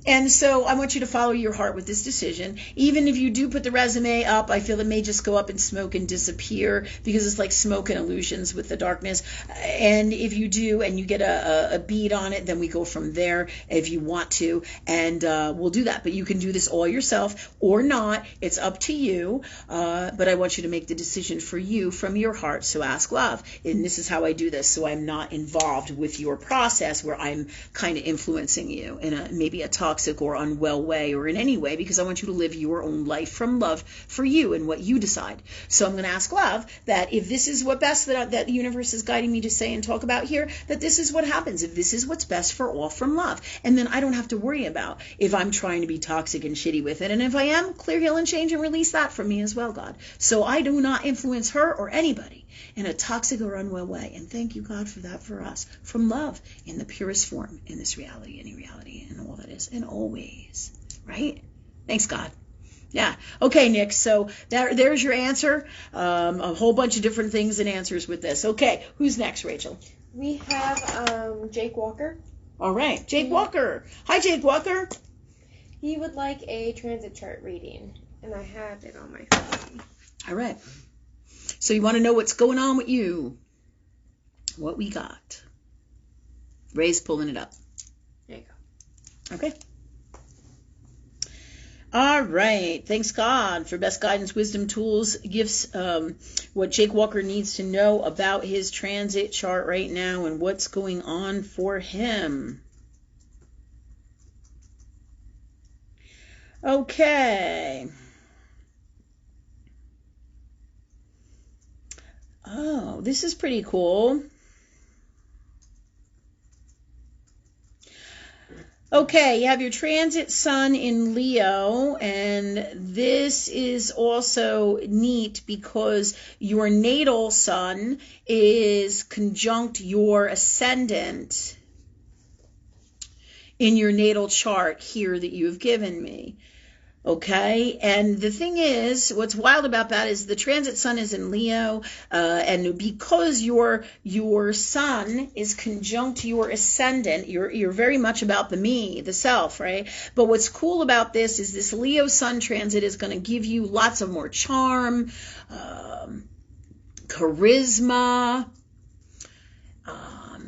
And so I want you to follow your heart with this decision. Even if you do put the resume up, I feel it may just go up in smoke and disappear because it's like smoke and illusions with the darkness. And if you do and you get a bead on it, then we go from there if you want to. And we'll do that. But you can do this all yourself or not. It's up to you. But I want you to make the decision for you from your heart. So ask love. And this is how I do this. So I'm not involved with your process where I'm kind of influencing you in maybe a toxic or unwell way or in any way, because I want you to live your own life from love for you and what you decide. So I'm going to ask love that if this is what best that the universe is guiding me to say and talk about here, that this is what happens, if this is what's best for all from love. And then I don't have to worry about if I'm trying to be toxic and shitty with it. And if I am, clear, heal, and change and release that from me as well, God. So I do not influence her or anybody in a toxic or unwell way. And thank you, God, for that for us. From love in the purest form in this reality, any reality, and all that is, and always. Right? Thanks, God. Yeah. Okay, Nick. So there's your answer. A whole bunch of different things and answers with this. Okay. Who's next, Rachel? We have Jake Walker. All right. Jake Walker. Hi, Jake Walker. He would like a transit chart reading, and I have it on my phone. All right. So you want to know what's going on with you. What we got. Ray's pulling it up. There you go. Okay. All right. Thanks, God, for best guidance, wisdom, tools, gifts, what Jake Walker needs to know about his transit chart right now and what's going on for him. Okay. Oh, this is pretty cool. Okay, you have your transit sun in Leo, and this is also neat because your natal sun is conjunct your ascendant in your natal chart here that you have given me. Okay, and the thing is, what's wild about that is the transit sun is in Leo, and because your sun is conjunct your ascendant, you're very much about the me, the self, right? But what's cool about this is this Leo sun transit is going to give you lots of more charm, charisma.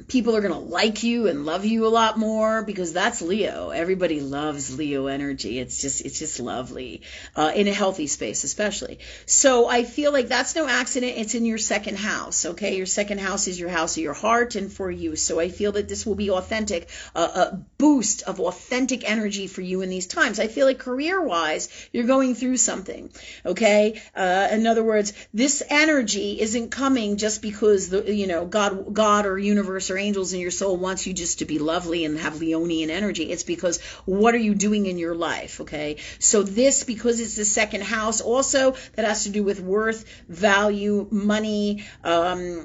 People are going to like you and love you a lot more because that's Leo. Everybody loves Leo energy. It's just lovely, in a healthy space especially. So I feel like that's no accident. It's in your second house, okay? Your second house is your house of your heart and for you. So I feel that this will be authentic, a boost of authentic energy for you in these times. I feel like career-wise, you're going through something, okay? In other words, this energy isn't coming just because God or universe or angels in your soul wants you just to be lovely and have Leonian energy. It's because what are you doing in your life, okay? So this, because it's the second house, also that has to do with worth, value, money, nice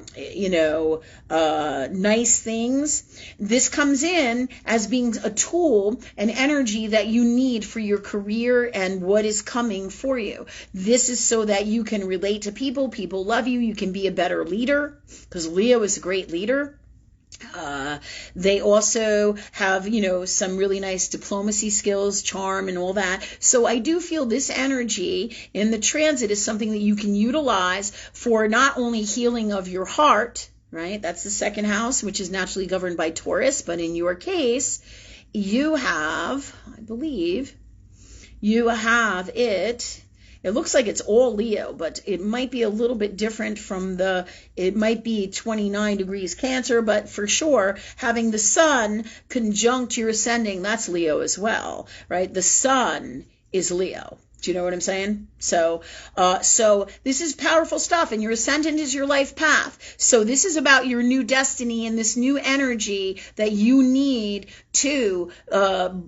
things. This comes in as being a tool, an energy that you need for your career and what is coming for you. This is so that you can relate to people. People love you. You can be a better leader because Leo is a great leader. They also have, some really nice diplomacy skills, charm, and all that. So I do feel this energy in the transit is something that you can utilize for not only healing of your heart, right? That's the second house, which is naturally governed by Taurus. But in your case, you have, I believe, it looks like it's all Leo, but it might be a little bit different it might be 29 degrees Cancer, but for sure, having the sun conjunct your ascending, that's Leo as well, right? The sun is Leo. Do you know what I'm saying? So this is powerful stuff, and your ascendant is your life path. So this is about your new destiny and this new energy that you need to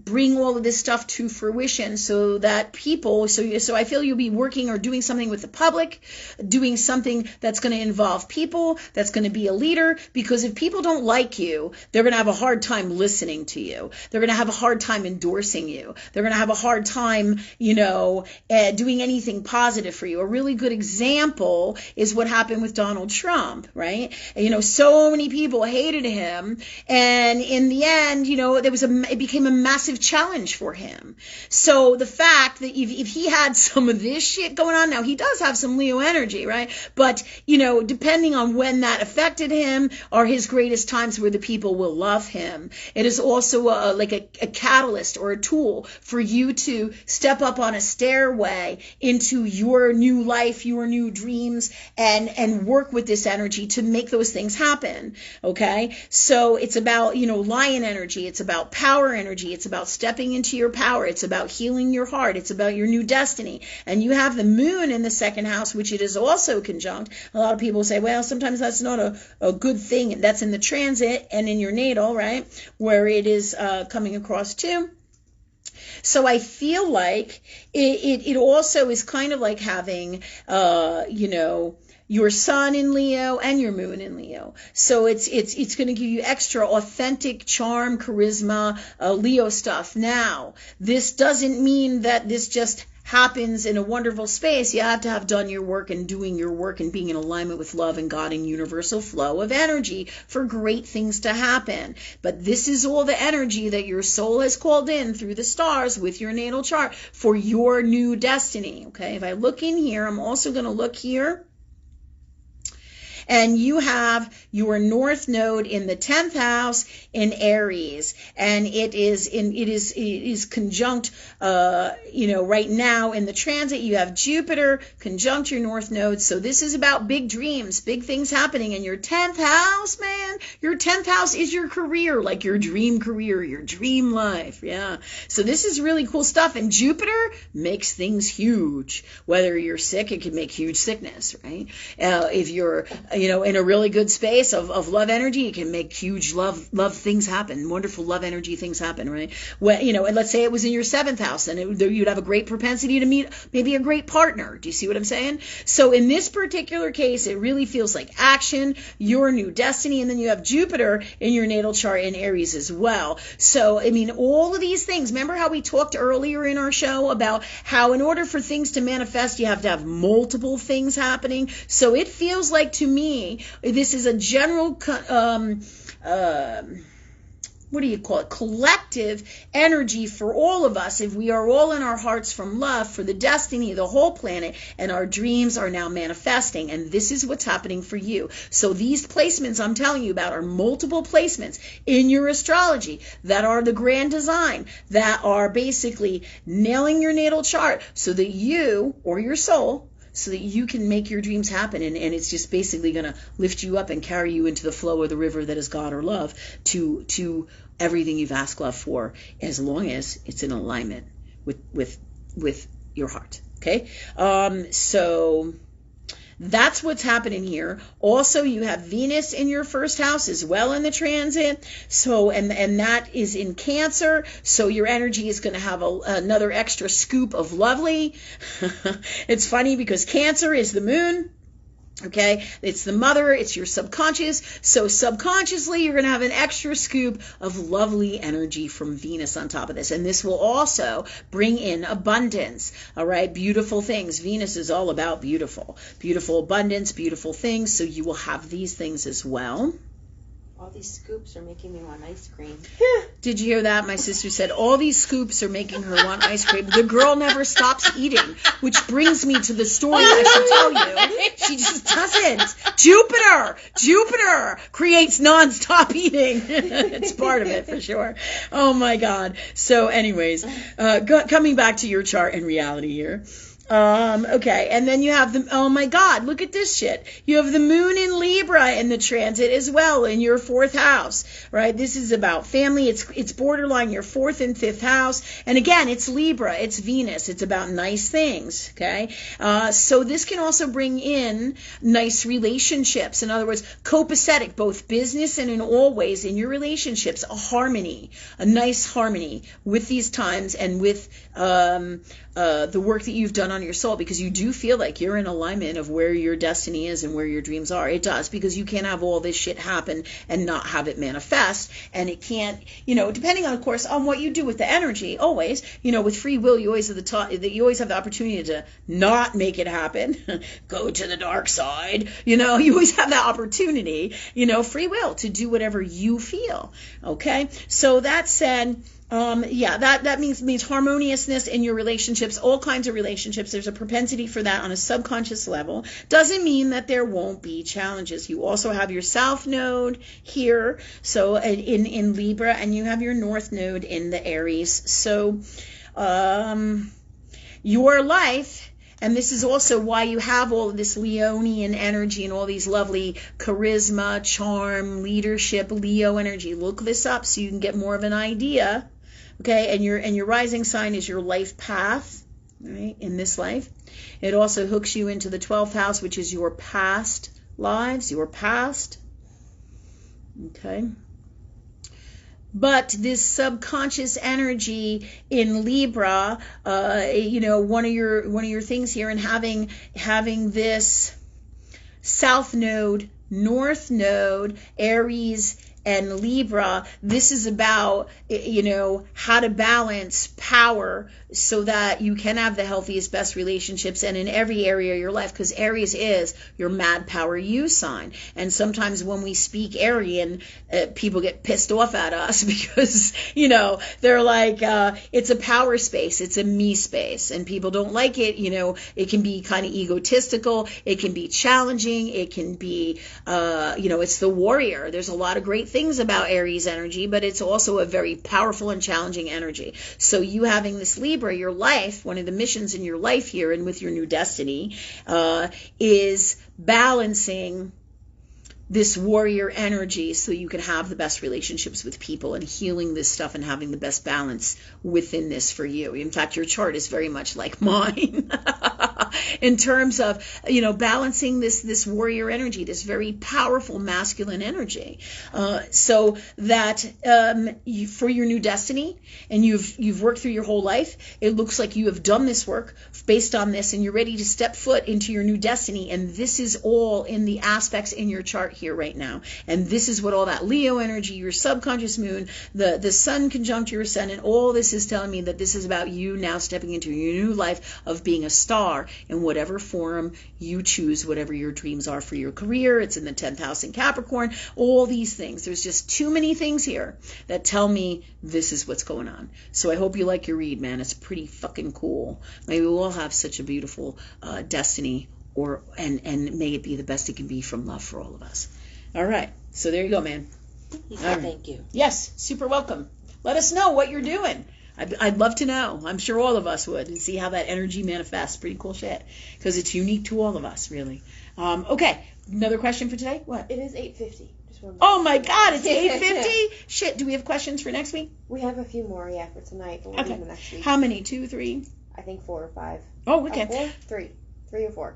bring all of this stuff to fruition, so that people. So I feel you'll be working or doing something with the public, doing something that's going to involve people, that's going to be a leader. Because if people don't like you, they're going to have a hard time listening to you. They're going to have a hard time endorsing you. They're going to have a hard time, doing anything positive for you. A really good example is what happened with Donald Trump, right? So many people hated him, and in the end, it became a massive challenge for him. So the fact that if he had some of this shit going on, now he does have some Leo energy, right? But, depending on when that affected him, are his greatest times where the people will love him. It is also like a catalyst or a tool for you to step up on a stairway into your new life, your new dreams, and work with this energy to make those things happen. Okay? So it's about, lion energy. It's about power energy. It's about stepping into your power. It's about healing your heart. It's about your new destiny. And you have the moon in the second house, which it is also conjunct. A lot of people say, well, sometimes that's not a good thing. That's in the transit and in your natal, right? Where it is coming across too. So I feel like it also is kind of like having, your sun in Leo and your moon in Leo. So it's going to give you extra authentic charm, charisma, Leo stuff. Now, this doesn't mean that this just happens in a wonderful space. You have to have done your work and doing your work and being in alignment with love and God and universal flow of energy for great things to happen. But this is all the energy that your soul has called in through the stars with your natal chart for your new destiny. Okay, if I look in here, I'm also going to look here. And you have your north node in the 10th house in Aries, and it is conjunct, right now in the transit. You have Jupiter conjunct your north node. So this is about big dreams, big things happening in your 10th house, man. Your 10th house is your career, like your dream career, your dream life. Yeah. So this is really cool stuff. And Jupiter makes things huge. Whether you're sick, it can make huge sickness, right? If you're in a really good space of love energy, it can make huge love things happen, wonderful love energy things happen, right? Well, and let's say it was in your 7th house, and you'd have a great propensity to meet maybe a great partner. Do you see what I'm saying? So in this particular case, it really feels like action, your new destiny, and then you have Jupiter in your natal chart in Aries as well. So, all of these things, remember how we talked earlier in our show about how in order for things to manifest, you have to have multiple things happening. So it feels like to me, this is a general, collective energy for all of us. If we are all in our hearts from love for the destiny of the whole planet, and our dreams are now manifesting, and this is what's happening for you. So these placements I'm telling you about are multiple placements in your astrology that are the grand design, that are basically nailing your natal chart so that you, or your soul, so that you can make your dreams happen, and it's just basically going to lift you up and carry you into the flow of the river that is God or love to everything you've asked love for, as long as it's in alignment with your heart. Okay, so that's what's happening here. Also, you have Venus in your first house as well in the transit. So, and that is in Cancer. So your energy is going to have another extra scoop of lovely. It's funny because Cancer is the moon. Okay, it's the mother, it's your subconscious. So subconsciously, you're going to have an extra scoop of lovely energy from Venus on top of this. And this will also bring in abundance. All right, beautiful things. Venus is all about beautiful abundance, beautiful things. So you will have these things as well. All these scoops are making me want ice cream. Did you hear that? My sister said all these scoops are making her want ice cream. The girl never stops eating, which brings me to the story I should tell you. She just doesn't. Jupiter creates nonstop eating. It's part of it for sure. Oh my God. So anyways, coming back to your chart and reality here. Okay, and then you have oh my God, look at this shit. You have the moon in Libra in the transit as well in your 4th house, right? This is about family. It's borderline your 4th and 5th house. And again, it's Libra, it's Venus. It's about nice things, okay? So this can also bring in nice relationships. In other words, copacetic, both business and in all ways in your relationships, a nice harmony with these times and with the work that you've done on your soul, because you do feel like you're in alignment of where your destiny is and where your dreams are. It does, because you can't have all this shit happen and not have it manifest. And it can't, depending on, of course, on what you do with the energy, always, with free will, you always have the opportunity to not make it happen, go to the dark side, you always have that opportunity, free will to do whatever you feel. Okay, so that said, that means harmoniousness in your relationships, all kinds of relationships. There's a propensity for that on a subconscious level. Doesn't mean that there won't be challenges. You also have your South Node here, so in Libra, and you have your North Node in the Aries. So your life, and this is also why you have all of this Leonian energy and all these lovely charisma, charm, leadership, Leo energy. Look this up so you can get more of an idea. Okay, and your rising sign is your life path, right, in this life. It also hooks you into the 12th house, which is your past lives, your past. Okay. But this subconscious energy in Libra, one of your things here, and having this South Node, North Node, Aries, and Libra, this is about, how to balance power so that you can have the healthiest, best relationships, and in every area of your life, because Aries is your mad power you sign. And sometimes when we speak Arian, people get pissed off at us because, they're like, it's a power space, it's a me space, and people don't like it. It can be kind of egotistical, it can be challenging, it can be, it's the warrior. There's a lot of great things about Aries energy, but it's also a very powerful and challenging energy. So you having this Libra, your life, one of the missions in your life here and with your new destiny, is balancing this warrior energy so you can have the best relationships with people, and healing this stuff and having the best balance within this for you. In fact, your chart is very much like mine in terms of, balancing this warrior energy, this very powerful masculine energy, so that for your new destiny, and you've worked through your whole life, it looks like you have done this work based on this, and you're ready to step foot into your new destiny, and this is all in the aspects in your chart here right now. And this is what all that Leo energy, your subconscious moon, the sun conjunct your ascendant, all this is telling me that this is about you now stepping into your new life of being a star in whatever form you choose, whatever your dreams are for your career. It's in the 10th house in Capricorn, all these things. There's just too many things here that tell me this is what's going on. So I hope you like your read, man. It's pretty fucking cool. Maybe we'll all have such a beautiful destiny, and may it be the best it can be from love for all of us. All right. So there you go, man. Thank you. Yes, super welcome. Let us know what you're doing. I'd love to know. I'm sure all of us would, and see how that energy manifests. Pretty cool shit, because it's unique to all of us, really. Okay, another question for today? What? It is 8:50. Oh my God, it's 8:50? Shit, do we have questions for next week? We have a few more, for tonight, but we'll do them next week. How many? 2, 3? I think 4 or 5. Oh, okay. 4? 3. 3 or 4.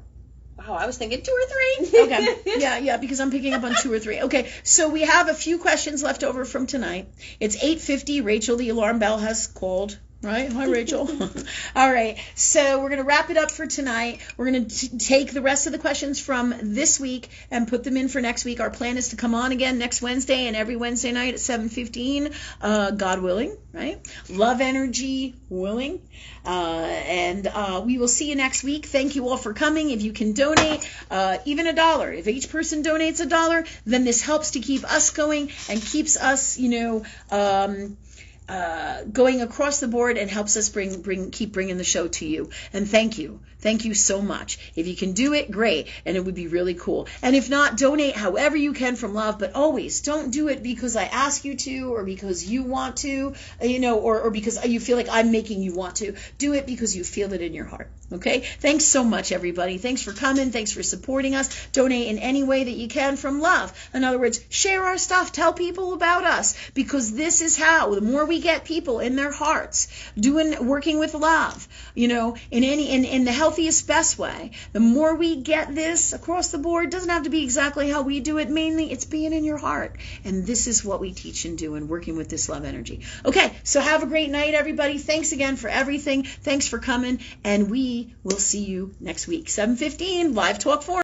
Oh, I was thinking 2 or 3. Okay. Yeah, because I'm picking up on 2 or 3. Okay, so we have a few questions left over from tonight. It's 8:50. Rachel, the alarm bell has called. Right? Hi, Rachel. All right. So we're going to wrap it up for tonight. We're going to take the rest of the questions from this week and put them in for next week. Our plan is to come on again next Wednesday and every Wednesday night at 7:15, God willing, right? Love energy willing. And we will see you next week. Thank you all for coming. If you can donate, even $1, if each person donates $1, then this helps to keep us going and keeps us, going across the board, and helps us keep bringing the show to you. And thank you so much. If you can do it, great, and it would be really cool. And if not, donate however you can from love, but always don't do it because I ask you to, or because you want to, or because you feel like I'm making you want to. Do it because you feel it in your heart. Okay? Thanks so much, everybody. Thanks for coming. Thanks for supporting us. Donate in any way that you can from love. In other words, share our stuff. Tell people about us, because this is how. The more we get people in their hearts working with love, in the healthiest, best way, the more we get this across the board. It doesn't have to be exactly how we do it. Mainly, it's being in your heart. And this is what we teach and do, and working with this love energy. Okay, so have a great night, everybody. Thanks again for everything. Thanks for coming, and we will see you next week, 7:15, Live Talk Forum.